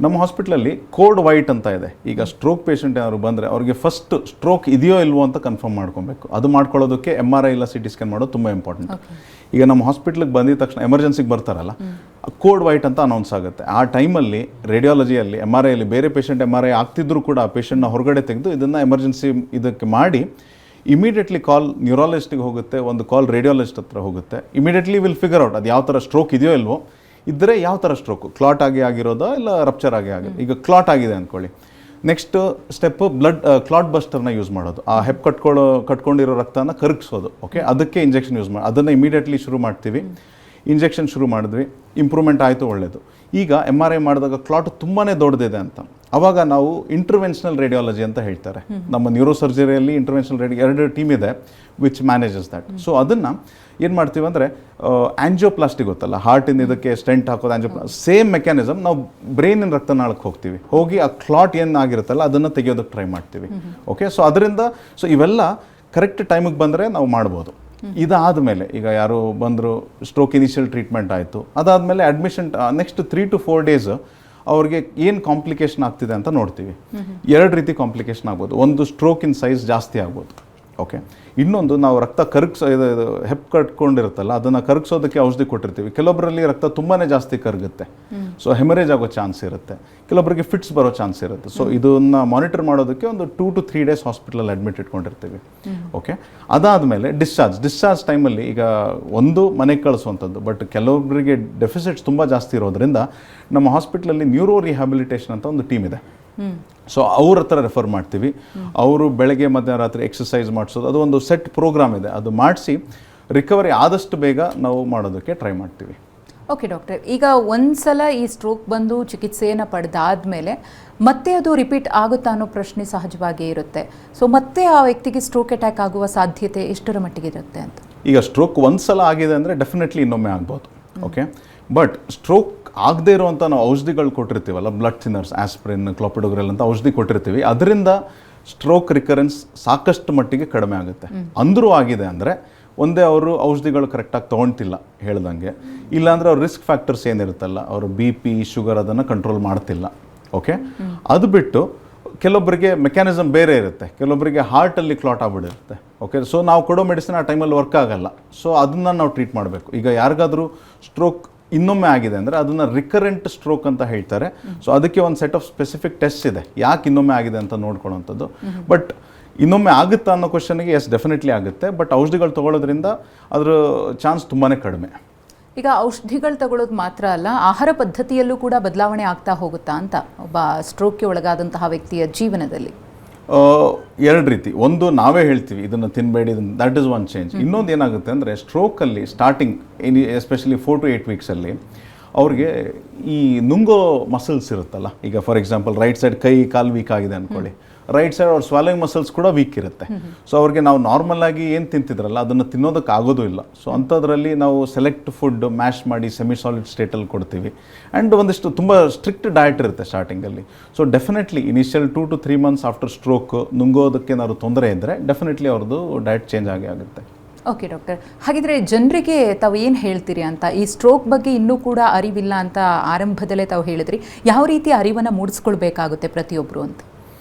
ನಮ್ಮ ಹಾಸ್ಪಿಟ್ಲಲ್ಲಿ ಕೋಡ್ ವೈಟ್ ಅಂತ ಇದೆ. ಈಗ ಸ್ಟ್ರೋಕ್ ಪೇಷಂಟ್ ಏನಾದ್ರು ಬಂದರೆ ಅವ್ರಿಗೆ ಫಸ್ಟ್ ಸ್ಟ್ರೋಕ್ ಇದೆಯೋ ಇಲ್ವೋ ಅಂತ ಕನ್ಫರ್ಮ್ ಮಾಡ್ಕೊಬೇಕು. ಅದು ಮಾಡ್ಕೊಳ್ಳೋದಕ್ಕೆ MRI ಇಲ್ಲ CT ಸ್ಕ್ಯಾನ್ ಮಾಡೋದು ತುಂಬ ಇಂಪಾರ್ಟೆಂಟ್. ಈಗ ನಮ್ಮ ಹಾಸ್ಪಿಟ್ಲಿಗೆ ಬಂದಿದ ತಕ್ಷಣ ಎಮರ್ಜೆನ್ಸಿಗೆ ಬರ್ತಾರಲ್ಲ, ಕೋಡ್ ವೈಟ್ ಅಂತ ಅನೌನ್ಸ್ ಆಗುತ್ತೆ. ಆ ಟೈಮಲ್ಲಿ ರೇಡಿಯಾಲಜಿಯಲ್ಲಿ, MRIಯಲ್ಲಿ ಬೇರೆ ಪೇಷಂಟ್ MRI ಆಗ್ತಿದ್ರು ಕೂಡ ಆ ಪೇಷಂಟ್ನ ಹೊರಗಡೆ ತೆಗೆದು ಇದನ್ನು ಎಮರ್ಜೆನ್ಸಿ ಇದಕ್ಕೆ ಮಾಡಿ ಇಮಿಡಿಯೇಟ್ಲಿ ಕಾಲ್ ನ್ಯೂರಾಲಜಿಸ್ಟಿಗೆ ಹೋಗುತ್ತೆ, ಒಂದು ಕಾಲ್ ರೇಡಿಯಾಲಜಿಸ್ಟ್ ಹತ್ರ ಹೋಗುತ್ತೆ. ಇಮಿಡಿಯೇಟ್ಲಿ ವಿಲ್ ಫಿಗರ್ ಔಟ್ ಅದು ಯಾವ ಥರ ಸ್ಟ್ರೋಕ್ ಇದೆಯೋ ಇಲ್ವೋ, ಇದ್ದರೆ ಯಾವ ಥರ ಸ್ಟ್ರೋಕು, ಕ್ಲಾಟ್ ಆಗಿರೋದೋ ಇಲ್ಲ ರಪ್ಚರ್ ಆಗಿರೋದು. ಈಗ ಕ್ಲಾಟ್ ಆಗಿದೆ ಅಂದ್ಕೊಳ್ಳಿ, ನೆಕ್ಸ್ಟ್ ಸ್ಟೆಪ್ಪು ಕ್ಲಾಟ್ ಬಸ್ಟರ್ನ ಯೂಸ್ ಮಾಡೋದು. ಆ ಹೆಪ್ ಕಟ್ಕೊಂಡಿರೋ ರಕ್ತನ ಕರಗಿಸೋದು. ಓಕೆ, ಅದಕ್ಕೆ ಇಂಜೆಕ್ಷನ್ ಯೂಸ್ ಮಾಡಿ, ಅದನ್ನು ಇಮಿಡಿಯೇಟ್ಲಿ ಶುರು ಮಾಡ್ತೀವಿ. ಇಂಜೆಕ್ಷನ್ ಶುರು ಮಾಡಿದ್ವಿ, ಇಂಪ್ರೂವ್ಮೆಂಟ್ ಆಯಿತು, ಒಳ್ಳೆಯದು. ಈಗ MRI ಮಾಡಿದಾಗ ಕ್ಲಾಟ್ ತುಂಬಾ ದೊಡ್ಡದಿದೆ ಅಂತ, ಆವಾಗ ನಾವು ಇಂಟರ್ವೆನ್ಷನಲ್ ರೇಡಿಯಾಲಜಿ ಅಂತ ಹೇಳ್ತಾರೆ. ನಮ್ಮ ನ್ಯೂರೋ ಸರ್ಜರಿಯಲ್ಲಿ ಇಂಟರ್ವೆನ್ಷನಲ್ 2 ಟೀಮ್ ಇದೆ ವಿಚ್ ಮ್ಯಾನೇಜಸ್ ದ್ಯಾಟ್. ಸೊ ಅದನ್ನು ಏನು ಮಾಡ್ತೀವಿ ಅಂದರೆ, ಆಂಜಿಯೋಪ್ಲಾಸ್ಟಿ ಗೊತ್ತಲ್ಲ, ಹಾರ್ಟಿನ ಇದಕ್ಕೆ ಸ್ಟೆಂಟ್ ಹಾಕೋದು, ಸೇಮ್ ಮೆಕ್ಯಾನಿಸಮ್ ನಾವು ಬ್ರೈನಿನ ರಕ್ತನಾಳಕ್ಕೆ ಹೋಗ್ತೀವಿ, ಹೋಗಿ ಆ ಕ್ಲಾಟ್ ಏನಾಗಿರುತ್ತಲ್ಲ ಅದನ್ನು ತೆಗೆಯೋದಕ್ಕೆ ಟ್ರೈ ಮಾಡ್ತೀವಿ. ಓಕೆ, ಸೊ ಅದರಿಂದ ಇವೆಲ್ಲ ಕರೆಕ್ಟ್ ಟೈಮಿಗೆ ಬಂದರೆ ನಾವು ಮಾಡ್ಬೋದು. ಇದಾದಮೇಲೆ ಈಗ ಯಾರು ಬಂದರು, ಸ್ಟ್ರೋಕ್ ಇನಿಷಿಯಲ್ ಟ್ರೀಟ್ಮೆಂಟ್ ಆಯಿತು, ಅದಾದಮೇಲೆ ಅಡ್ಮಿಷನ್ ನೆಕ್ಸ್ಟ್ 3 to 4 days ಅವ್ರಿಗೆ ಏನು ಕಾಂಪ್ಲಿಕೇಶನ್ ಆಗ್ತಿದೆ ಅಂತ ನೋಡ್ತೀವಿ. 2 ರೀತಿ ಕಾಂಪ್ಲಿಕೇಶನ್ ಆಗ್ಬೋದು. ಒಂದು, ಸ್ಟ್ರೋಕಿನ ಸೈಜ್ ಜಾಸ್ತಿ ಆಗ್ಬೋದು. ಓಕೆ, ಇನ್ನೊಂದು, ನಾವು ರಕ್ತ ಇದು ಹೆಪ್ ಕಟ್ಕೊಂಡಿರುತ್ತಲ್ಲ ಅದನ್ನು ಕರಗಿಸೋದಕ್ಕೆ ಔಷಧಿ ಕೊಟ್ಟಿರ್ತೀವಿ. ಕೆಲವೊಬ್ಬರಲ್ಲಿ ರಕ್ತ ತುಂಬಾ ಜಾಸ್ತಿ ಕರಗುತ್ತೆ, ಸೊ ಹೆಮರೇಜ್ ಆಗೋ ಚಾನ್ಸ್ ಇರುತ್ತೆ. ಕೆಲವೊಬ್ಬರಿಗೆ ಫಿಟ್ಸ್ ಬರೋ ಚಾನ್ಸ್ ಇರುತ್ತೆ. ಸೊ ಇದನ್ನು ಮಾನಿಟರ್ ಮಾಡೋದಕ್ಕೆ ಒಂದು 2 to 3 days ಹಾಸ್ಪಿಟಲಲ್ಲಿ ಅಡ್ಮಿಟ್ ಇಟ್ಕೊಂಡಿರ್ತೀವಿ. ಓಕೆ, ಅದಾದಮೇಲೆ ಡಿಸ್ಚಾರ್ಜ್ ಟೈಮಲ್ಲಿ ಈಗ ಒಂದು ಮನೆಗೆ ಕಳಿಸುವಂಥದ್ದು, ಬಟ್ ಕೆಲವೊಬ್ಬರಿಗೆ ಡೆಫಿಸಿಟ್ಸ್ ತುಂಬ ಜಾಸ್ತಿ ಇರೋದ್ರಿಂದ ನಮ್ಮ ಹಾಸ್ಪಿಟ್ಲಲ್ಲಿ ನ್ಯೂರೋ ರಿಹ್ಯಾಬಿಲಿಟೇಷನ್ ಅಂತ ಒಂದು ಟೀಮ್ ಇದೆ. ಸೊ ಅವ್ರ ಹತ್ರ ರೆಫರ್ ಮಾಡ್ತೀವಿ. ಅವರು ಬೆಳಗ್ಗೆ ಮಧ್ಯರಾತ್ರಿ ಎಕ್ಸಸೈಸ್ ಮಾಡಿಸೋದು, ಅದು ಒಂದು ಸೆಟ್ ಪ್ರೋಗ್ರಾಮ್ ಇದೆ, ಅದು ಮಾಡಿಸಿ ರಿಕವರಿ ಆದಷ್ಟು ಬೇಗ ನಾವು ಮಾಡೋದಕ್ಕೆ ಟ್ರೈ ಮಾಡ್ತೀವಿ. ಓಕೆ ಡಾಕ್ಟರ್, ಈಗ ಒಂದ್ಸಲ ಈ ಸ್ಟ್ರೋಕ್ ಬಂದು ಚಿಕಿತ್ಸೆಯನ್ನು ಪಡೆದಾದ್ಮೇಲೆ ಮತ್ತೆ ಅದು ರಿಪೀಟ್ ಆಗುತ್ತಾ ಅನ್ನೋ ಪ್ರಶ್ನೆ ಸಹಜವಾಗಿ ಇರುತ್ತೆ. ಸೊ ಮತ್ತೆ ಆ ವ್ಯಕ್ತಿಗೆ ಸ್ಟ್ರೋಕ್ ಅಟ್ಯಾಕ್ ಆಗುವ ಸಾಧ್ಯತೆ ಎಷ್ಟರ ಮಟ್ಟಿಗೆ ಇರುತ್ತೆ ಅಂತ? ಈಗ ಸ್ಟ್ರೋಕ್ ಒಂದ್ಸಲ ಆಗಿದೆ ಅಂದರೆ ಡೆಫಿನೆಟ್ಲಿ ಇನ್ನೊಮ್ಮೆ ಆಗ್ಬೋದು. ಓಕೆ, ಬಟ್ ಸ್ಟ್ರೋಕ್ ಆಗದೇ ಇರುವಂಥ ನಾವು ಔಷಧಿಗಳು ಕೊಟ್ಟಿರ್ತೀವಲ್ಲ, ಬ್ಲಡ್ ಥಿನ್ನರ್ಸ್, ಆಸ್ಪ್ರಿನ್, ಕ್ಲೋಪಿಡೋಗ್ರೆಲ್ ಅಂತ ಔಷಧಿ ಕೊಟ್ಟಿರ್ತೀವಿ, ಅದರಿಂದ ಸ್ಟ್ರೋಕ್ ರಿಕರೆನ್ಸ್ ಸಾಕಷ್ಟು ಮಟ್ಟಿಗೆ ಕಡಿಮೆ ಆಗುತ್ತೆ. ಅಂದರೂ ಆಗಿದೆ ಅಂದರೆ ಒಂದೇ ಅವರು ಔಷಧಿಗಳು ಕರೆಕ್ಟಾಗಿ ತೊಗೊಳ್ತಿಲ್ಲ ಹೇಳ್ದಂಗೆ, ಇಲ್ಲಾಂದರೆ ಅವ್ರ ರಿಸ್ಕ್ ಫ್ಯಾಕ್ಟರ್ಸ್ ಏನಿರುತ್ತಲ್ಲ, ಅವರು BP, ಶುಗರ್ ಅದನ್ನು ಕಂಟ್ರೋಲ್ ಮಾಡ್ತಿಲ್ಲ. ಓಕೆ, ಅದು ಬಿಟ್ಟು ಕೆಲವೊಬ್ಬರಿಗೆ ಮೆಕ್ಯಾನಿಸಮ್ ಬೇರೆ ಇರುತ್ತೆ, ಕೆಲವೊಬ್ಬರಿಗೆ ಹಾರ್ಟಲ್ಲಿ ಕ್ಲಾಟ್ ಆಗಿಬಿಡಿರುತ್ತೆ. ಓಕೆ, ಸೊ ನಾವು ಕೊಡೋ ಮೆಡಿಸಿನ್ ಆ ಟೈಮಲ್ಲಿ ವರ್ಕ್ ಆಗಲ್ಲ. ಸೊ ಅದನ್ನು ನಾವು ಟ್ರೀಟ್ ಮಾಡಬೇಕು. ಈಗ ಯಾರಿಗಾದರೂ ಸ್ಟ್ರೋಕ್ ಇನ್ನೊಮ್ಮೆ ಆಗಿದೆ ಅಂದರೆ ಅದನ್ನು ರಿಕರೆಂಟ್ ಸ್ಟ್ರೋಕ್ ಅಂತ ಹೇಳ್ತಾರೆ. ಸೊ ಅದಕ್ಕೆ ಒಂದು ಸೆಟ್ ಆಫ್ ಸ್ಪೆಸಿಫಿಕ್ ಟೆಸ್ಟ್ ಇದೆ, ಯಾಕೆ ಇನ್ನೊಮ್ಮೆ ಆಗಿದೆ ಅಂತ ನೋಡ್ಕೊಳ್ಳೋವಂಥದ್ದು. ಬಟ್ ಇನ್ನೊಮ್ಮೆ ಆಗುತ್ತಾ ಅನ್ನೋ ಕ್ವಶನ್ಗೆ ಎಸ್, ಡೆಫಿನೆಟ್ಲಿ ಆಗುತ್ತೆ. ಬಟ್ ಔಷಧಿಗಳು ತೊಗೊಳ್ಳೋದ್ರಿಂದ ಅದರ ಚಾನ್ಸ್ ತುಂಬಾ ಕಡಿಮೆ. ಈಗ ಔಷಧಿಗಳು ತಗೊಳ್ಳೋದು ಮಾತ್ರ ಅಲ್ಲ, ಆಹಾರ ಪದ್ಧತಿಯಲ್ಲೂ ಕೂಡ ಬದಲಾವಣೆ ಆಗ್ತಾ ಹೋಗುತ್ತಾ ಅಂತ ಒಬ್ಬ ಸ್ಟ್ರೋಕ್ಗೆ ಒಳಗಾದಂತಹ ವ್ಯಕ್ತಿಯ ಜೀವನದಲ್ಲಿ? 2 ರೀತಿ. ಒಂದು, ನಾವೇ ಹೇಳ್ತೀವಿ ಇದನ್ನು ತಿನ್ನಬೇಡಿ, ದಟ್ ಇಸ್ ಒನ್ ಚೇಂಜ್. ಇನ್ನೊಂದು ಏನಾಗುತ್ತೆ ಅಂದರೆ, ಸ್ಟ್ರೋಕಲ್ಲಿ ಸ್ಟಾರ್ಟಿಂಗ್ ಎಸ್ಪೆಷಲಿ 4 to 8 weeks ಅವ್ರಿಗೆ ಈ ನುಂಗೋ ಮಸಲ್ಸ್ ಇರುತ್ತಲ್ಲ, ಈಗ ಫಾರ್ ಎಕ್ಸಾಂಪಲ್ ರೈಟ್ ಸೈಡ್ ಕೈ ಕಾಲು ವೀಕ್ ಆಗಿದೆ ಅಂದ್ಕೊಳ್ಳಿ, ರೈಟ್ ಸೈಡ್ ಅವ್ರ ಸ್ವಾಲಿಂಗ್ ಮಸಲ್ಸ್ ಕೂಡ ವೀಕ್ ಇರುತ್ತೆ. ಸೊ ಅವ್ರಿಗೆ ನಾವು ನಾರ್ಮಲ್ ಆಗಿ ಏನು ತಿಂತಿದ್ರಲ್ಲ ಅದನ್ನು ತಿನ್ನೋದಕ್ಕೆ ಆಗೋದು ಇಲ್ಲ. ಸೊ ಅಂಥದ್ರಲ್ಲಿ ನಾವು ಸೆಲೆಕ್ಟ್ ಫುಡ್ ಮ್ಯಾಶ್ ಮಾಡಿ ಸೆಮಿ ಸಾಲಿಡ್ ಸ್ಟೇಟಲ್ಲಿ ಕೊಡ್ತೀವಿ. ಆ್ಯಂಡ್ ಒಂದಿಷ್ಟು ತುಂಬ ಸ್ಟ್ರಿಕ್ಟ್ ಡಯಟ್ ಇರುತ್ತೆ ಸ್ಟಾರ್ಟಿಂಗಲ್ಲಿ. So definitely initial 2 to 3 months after stroke ನುಂಗೋದಕ್ಕೆ ಏನಾದ್ರು ತೊಂದರೆ ಇದ್ದರೆ ಡೆಫಿನೆಟ್ಲಿ ಅವ್ರದ್ದು ಡಯಟ್ ಚೇಂಜ್ ಆಗುತ್ತೆ. ಓಕೆ ಡಾಕ್ಟರ್, ಹಾಗಿದ್ರೆ ಜನರಿಗೆ ತಾವು ಏನು ಹೇಳ್ತೀರಿ ಅಂತ, ಈ ಸ್ಟ್ರೋಕ್ ಬಗ್ಗೆ ಇನ್ನೂ ಕೂಡ ಅರಿವಿಲ್ಲ ಅಂತ ಆರಂಭದಲ್ಲೇ ತಾವು ಹೇಳಿದ್ರಿ, ಯಾವ ರೀತಿ ಅರಿವನ್ನು ಮೂಡಿಸ್ಕೊಳ್ಬೇಕಾಗುತ್ತೆ ಪ್ರತಿಯೊಬ್ಬರು ಅಂತ?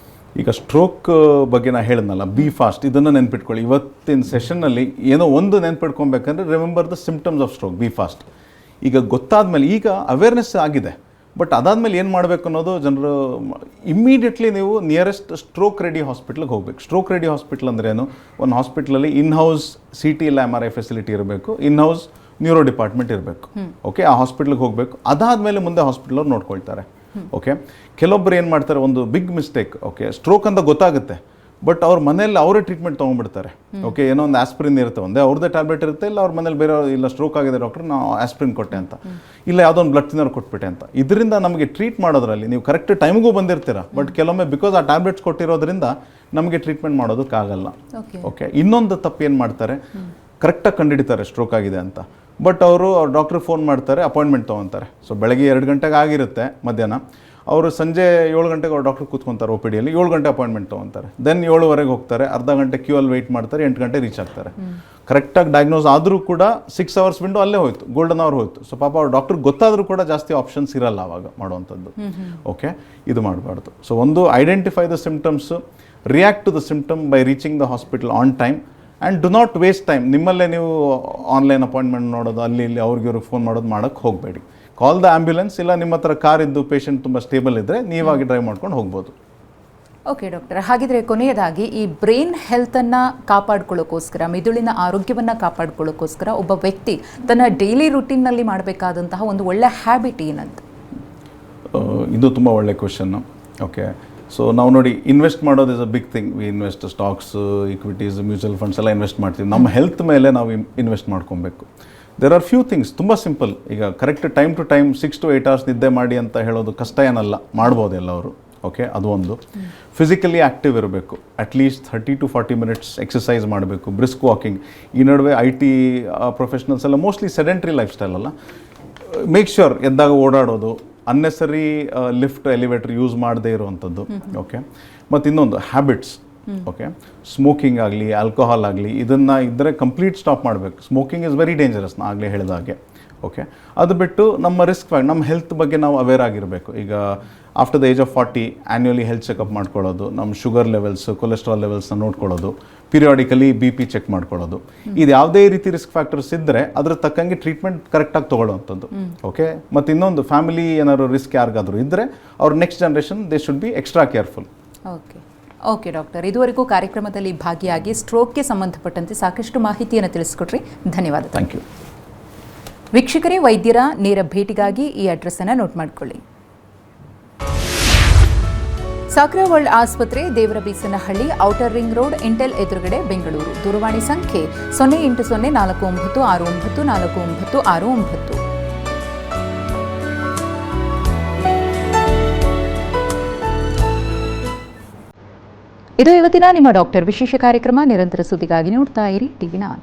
ಈಗ ಸ್ಟ್ರೋಕ್ ಬಗ್ಗೆ ನಾ ಹೇಳಿದ್ನಲ್ಲ, ಬಿ ಫಾಸ್ಟ್, ಇದನ್ನು ನೆನ್ಪಿಟ್ಕೊಳ್ಳಿ. ಇವತ್ತಿನ ಸೆಷನ್ನಲ್ಲಿ ಏನೋ ಒಂದು ನೆನ್ಪಿಟ್ಕೊಬೇಕಂದ್ರೆ remember the symptoms of stroke, be fast. ಈಗ ಗೊತ್ತಾದ್ಮೇಲೆ ಈಗ ಅವೇರ್ನೆಸ್ ಆಗಿದೆ, ಬಟ್ ಅದಾದಮೇಲೆ ಏನು ಮಾಡಬೇಕು ಅನ್ನೋದು ಜನರು ಇಮ್ಮಿಡಿಯೇಟ್ಲಿ ನೀವು ನಿಯರೆಸ್ಟ್ ಸ್ಟ್ರೋಕ್ ರೆಡಿ ಹಾಸ್ಪಿಟ್ಲಿಗೆ ಹೋಗ್ಬೇಕು. ಸ್ಟ್ರೋಕ್ ರೆಡಿ ಹಾಸ್ಪಿಟ್ಲ್ ಅಂದ್ರೆ ಏನು? ಒಂದು ಹಾಸ್ಪಿಟ್ಲಲ್ಲಿ ಇನ್-ಹೌಸ್ CT ಇಲ್ಲ MRI ಫೆಸಿಲಿಟಿ ಇರಬೇಕು, ಇನ್-ಹೌಸ್ ನ್ಯೂರೋ ಡಿಪಾರ್ಟ್ಮೆಂಟ್ ಇರಬೇಕು. ಓಕೆ, ಆ ಹಾಸ್ಪಿಟ್ಲಿಗೆ ಹೋಗಬೇಕು. ಅದಾದಮೇಲೆ ಮುಂದೆ ಹಾಸ್ಪಿಟ್ಲವ್ರು ನೋಡ್ಕೊಳ್ತಾರೆ. ಓಕೆ, ಕೆಲವೊಬ್ಬರು ಏನು ಮಾಡ್ತಾರೆ, ಒಂದು ಬಿಗ್ ಮಿಸ್ಟೇಕ್. ಓಕೆ, ಸ್ಟ್ರೋಕ್ ಅಂತ ಗೊತ್ತಾಗುತ್ತೆ, ಬಟ್ ಅವ್ರ ಮನೇಲಿ ಅವರೇ ಟ್ರೀಟ್ಮೆಂಟ್ ತೊಗೊಂಡ್ಬಿಡ್ತಾರೆ. ಓಕೆ, ಏನೋ ಒಂದು ಆಸ್ಪ್ರಿನ್ ಇರುತ್ತೆ, ಒಂದೇ ಅವ್ರದ್ದೇ ಟ್ಯಾಬ್ಲೆಟ್ ಇರುತ್ತೆ, ಇಲ್ಲ ಅವ್ರ ಮನೇಲಿ ಬೇರೆ ಇಲ್ಲ ಸ್ಟ್ರೋಕ್ ಆಗಿದೆ ಡಾಕ್ಟರ್ ನಾವು ಆಸ್ಪ್ರಿನ್ ಕೊಟ್ಟೆ ಅಂತ, ಇಲ್ಲ ಯಾವುದೋ ಒಂದು ಬ್ಲಡ್ ಥಿನ್ನರ್ ಕೊಟ್ಬಿಟ್ಟೆ ಅಂತ. ಇದರಿಂದ ನಮಗೆ ಟ್ರೀಟ್ ಮಾಡೋದ್ರಲ್ಲಿ ನೀವು ಕರೆಕ್ಟ್ ಟೈಮ್ಗೂ ಬಂದಿರ್ತೀರ, ಬಟ್ ಕೆಲವೊಮ್ಮೆ ಬಿಕಾಸ್ ಆ ಟ್ಯಾಬ್ಲೆಟ್ಸ್ ಕೊಟ್ಟಿರೋದ್ರಿಂದ ನಮಗೆ ಟ್ರೀಟ್ಮೆಂಟ್ ಮಾಡೋದಕ್ಕಾಗಲ್ಲ. ಓಕೆ, ಇನ್ನೊಂದು ತಪ್ಪು ಏನು ಮಾಡ್ತಾರೆ, ಕರೆಕ್ಟಾಗಿ ಕಂಡುಹಿಡಿತಾರೆ ಸ್ಟ್ರೋಕ್ ಆಗಿದೆ ಅಂತ, ಬಟ್ ಅವರು ಡಾಕ್ಟ್ರಿಗೆ ಫೋನ್ ಮಾಡ್ತಾರೆ, ಅಪಾಯಿಂಟ್ಮೆಂಟ್ ತೊಗೊತಾರೆ. ಸೊ ಬೆಳಗ್ಗೆ 2 ಗಂಟೆಗೆ ಆಗಿರುತ್ತೆ ಮಧ್ಯಾಹ್ನ, ಅವರು ಸಂಜೆ 7 ಗಂಟೆಗೆ ಅವ್ರು ಡಾಕ್ಟ್ರ್ ಕೂತ್ಕೊತಾರೆ OPDಯಲ್ಲಿ, 7 ಗಂಟೆ ಅಪಾಯಿಂಟ್ಮೆಂಟ್ ತೊಗೊತಾರೆ. ದೆನ್ 7:15 ಹೋಗ್ತಾರೆ, ಅರ್ಧ ಗಂಟೆ ಕ್ಯೂ ಅಲ್ಲಿ ವೆಯ್ಟ್ ಮಾಡ್ತಾರೆ, 8 ಗಂಟೆ ರೀಚ್ ಆಗ್ತಾರೆ. ಕರೆಕ್ಟಾಗಿ ಡಯಾಗ್ನೋಸ್ ಆದರೂ ಕೂಡ 6 hours ವಿಂಡೋ ಅಲ್ಲೇ ಹೋಯ್ತು, ಗೋಲ್ಡನ್ ಅವರ್ ಹೋಯ್ತು. ಸೊ ಪಾಪ ಅವ್ರು ಡಾಕ್ಟ್ರಿಗೆ ಗೊತ್ತಾದರೂ ಕೂಡ ಜಾಸ್ತಿ ಆಪ್ಷನ್ಸ್ ಇರಲ್ಲ ಅವಾಗ ಮಾಡುವಂಥದ್ದು. ಓಕೆ, ಇದು ಮಾಡಬಾರ್ದು. ಸೊ ಒಂದು identify the symptoms, react to the symptom by reaching the hospital on time, and do not waste time. ನಿಮ್ಮಲ್ಲೇ ನೀವು ಆನ್ಲೈನ್ ಅಪಾಯಿಂಟ್ಮೆಂಟ್ ನೋಡೋದು, ಅಲ್ಲಿ ಇಲ್ಲಿ ಅವ್ರಿಗೆ ಫೋನ್ ಮಾಡೋದು ಮಾಡೋಕ್ಕೆ ಹೋಗಬೇಡಿ. ಕಾಲ್ ದ ಆಂಬ್ಯುಲೆನ್ಸ್, ಇಲ್ಲ ನಿಮ್ಮ ಹತ್ರ ಕಾರ್ ಇದ್ದು ಪೇಷಂಟ್ ತುಂಬ ಸ್ಟೇಬಲ್ ಇದ್ದರೆ ನೀವಾಗಿ ಡ್ರೈವ್ ಮಾಡ್ಕೊಂಡು ಹೋಗ್ಬೋದು. ಓಕೆ ಡಾಕ್ಟರ್, ಹಾಗಿದ್ರೆ ಕೊನೆಯದಾಗಿ ಈ ಬ್ರೈನ್ ಹೆಲ್ತನ್ನು ಕಾಪಾಡ್ಕೊಳ್ಳೋಕ್ಕೋಸ್ಕರ, ಮಿದುಳಿನ ಆರೋಗ್ಯವನ್ನು ಕಾಪಾಡ್ಕೊಳ್ಳೋಕ್ಕೋಸ್ಕರ ಒಬ್ಬ ವ್ಯಕ್ತಿ ತನ್ನ ಡೈಲಿ ರುಟೀನ್ನಲ್ಲಿ ಮಾಡಬೇಕಾದಂತಹ ಒಂದು ಒಳ್ಳೆ ಹ್ಯಾಬಿಟ್ ಏನಂತ? ಇದು ತುಂಬ ಒಳ್ಳೆ ಕ್ವೆಶನ್ನು. ಓಕೆ, ಸೊ ನಾವು ನೋಡಿ, ಇನ್ವೆಸ್ಟ್ ಮಾಡೋದು is a big thing. We invest stocks, equities, mutual funds ಎಲ್ಲ ಇನ್ವೆಸ್ಟ್ ಮಾಡ್ತೀವಿ. ನಮ್ಮ ಹೆಲ್ತ್ ಮೇಲೆ ನಾವು ಇನ್ವೆಸ್ಟ್ ಮಾಡ್ಕೊಬೇಕು. ದೇರ್ ಆರ್ ಫ್ಯೂ ಥಿಂಗ್ಸ್, ತುಂಬ ಸಿಂಪಲ್. ಈಗ correct time to time 6 to 8 hours ನಿದ್ದೆ ಮಾಡಿ ಅಂತ ಹೇಳೋದು ಕಷ್ಟ ಏನಲ್ಲ, ಮಾಡ್ಬೋದು ಎಲ್ಲವರು. ಓಕೆ, ಅದು ಒಂದು. ಫಿಸಿಕಲಿ ಆ್ಯಕ್ಟಿವ್ ಇರಬೇಕು, ಅಟ್ಲೀಸ್ಟ್ 30 to 40 minutes ಎಕ್ಸಸೈಸ್ ಮಾಡಬೇಕು, ಬ್ರಿಸ್ಕ್ ವಾಕಿಂಗ್. ಈ ನಡುವೆ IT ಪ್ರೊಫೆಷ್ನಲ್ಸ್ ಎಲ್ಲ ಮೋಸ್ಟ್ಲಿ ಸೆಡೆಂಟ್ರಿ ಲೈಫ್ ಸ್ಟೈಲ್ ಅಲ್ಲ, ಮೇಕ್ ಶ್ಯೂರ್ ಎದ್ದಾಗ ಓಡಾಡೋದು, ಅನ್ನೆಸರಿ ಲಿಫ್ಟ್ ಎಲಿವೇಟರ್ ಯೂಸ್ ಮಾಡದೇ ಇರುವಂಥದ್ದು. ಓಕೆ, ಮತ್ತು ಇನ್ನೊಂದು ಹ್ಯಾಬಿಟ್ಸ್. ಓಕೆ, ಸ್ಮೋಕಿಂಗ್ ಆಗಲಿ, ಆಲ್ಕೋಹಾಲ್ ಆಗಲಿ, ಇದನ್ನು ಇದ್ದರೆ ಕಂಪ್ಲೀಟ್ ಸ್ಟಾಪ್ ಮಾಡಬೇಕು. ಸ್ಮೋಕಿಂಗ್ ಇಸ್ ವೆರಿ ಡೇಂಜರಸ್, ನಾ ಆಗಲೇ ಹೇಳಿದ ಹಾಗೆ. ಓಕೆ, ಅದು ಬಿಟ್ಟು ನಮ್ಮ ರಿಸ್ಕ್ ನಮ್ಮ ಹೆಲ್ತ್ ಬಗ್ಗೆ ನಾವು ಅವೇರ್ ಆಗಿರಬೇಕು. ಈಗ after the age of 40 annually health checkup ಮಾಡ್ಕೊಳ್ಳೋದು, ನಮ್ಮ ಶುಗರ್ ಲೆವೆಲ್ಸ್, ಕೊಲೆಸ್ಟ್ರಾಲ್ ಲೆವೆಲ್ಸ್ನ ನೋಡ್ಕೊಳ್ಳೋದು, ಪಿರಿಯಾಡಿಕಲಿ BP ಚೆಕ್ ಮಾಡ್ಕೊಳ್ಳೋದು. ಇದು ಯಾವುದೇ ರೀತಿ ರಿಸ್ಕ್ ಫ್ಯಾಕ್ಟರ್ಸ್ ಇದ್ದರೆ ಅದ್ರ ತಕ್ಕಂಗೆ ಟ್ರೀಟ್ಮೆಂಟ್ ಕರೆಕ್ಟಾಗಿ ತೊಗೊಳ್ಳೋವಂಥದ್ದು. ಓಕೆ, ಮತ್ತು ಇನ್ನೊಂದು, ಫ್ಯಾಮಿಲಿ ಏನಾದ್ರು ರಿಸ್ಕ್ ಯಾರಿಗಾದರೂ ಇದ್ದರೆ ಅವ್ರ next generation they should be extra careful. Okay doctor, ಇದುವರೆಗೂ ಕಾರ್ಯಕ್ರಮದಲ್ಲಿ ಭಾಗಿಯಾಗಿ ಸ್ಟ್ರೋಕ್ಗೆ ಸಂಬಂಧಪಟ್ಟಂತೆ ಸಾಕಷ್ಟು ಮಾಹಿತಿಯನ್ನು ತಿಳಿಸಿಕೊಟ್ರಿ. ಧನ್ಯವಾದ. Thank you. ವೀಕ್ಷಕರೇ, ವೈದ್ಯರ ನೇರ ಭೇಟಿಗಾಗಿ ಈ ಅಡ್ರೆಸ್ಸನ್ನು ನೋಟ್ ಮಾಡಿಕೊಳ್ಳಿ. ಸಾಕ್ರಾ ವರ್ಲ್ಡ್ ಆಸ್ಪತ್ರೆ, Devarabeesanahalli, outer ring road, Intel ಎದುರುಗಡೆ, ಬೆಂಗಳೂರು. ದೂರವಾಣಿ ಸಂಖ್ಯೆ 0804949469. ಇದು ಇವತ್ತಿನ ನಿಮ್ಮ ಡಾಕ್ಟರ್ ವಿಶೇಷ ಕಾರ್ಯಕ್ರಮ. ನಿರಂತರ ಸುದ್ದಿಗಾಗಿ ನೋಡ್ತಾ ಇರಿ TV9.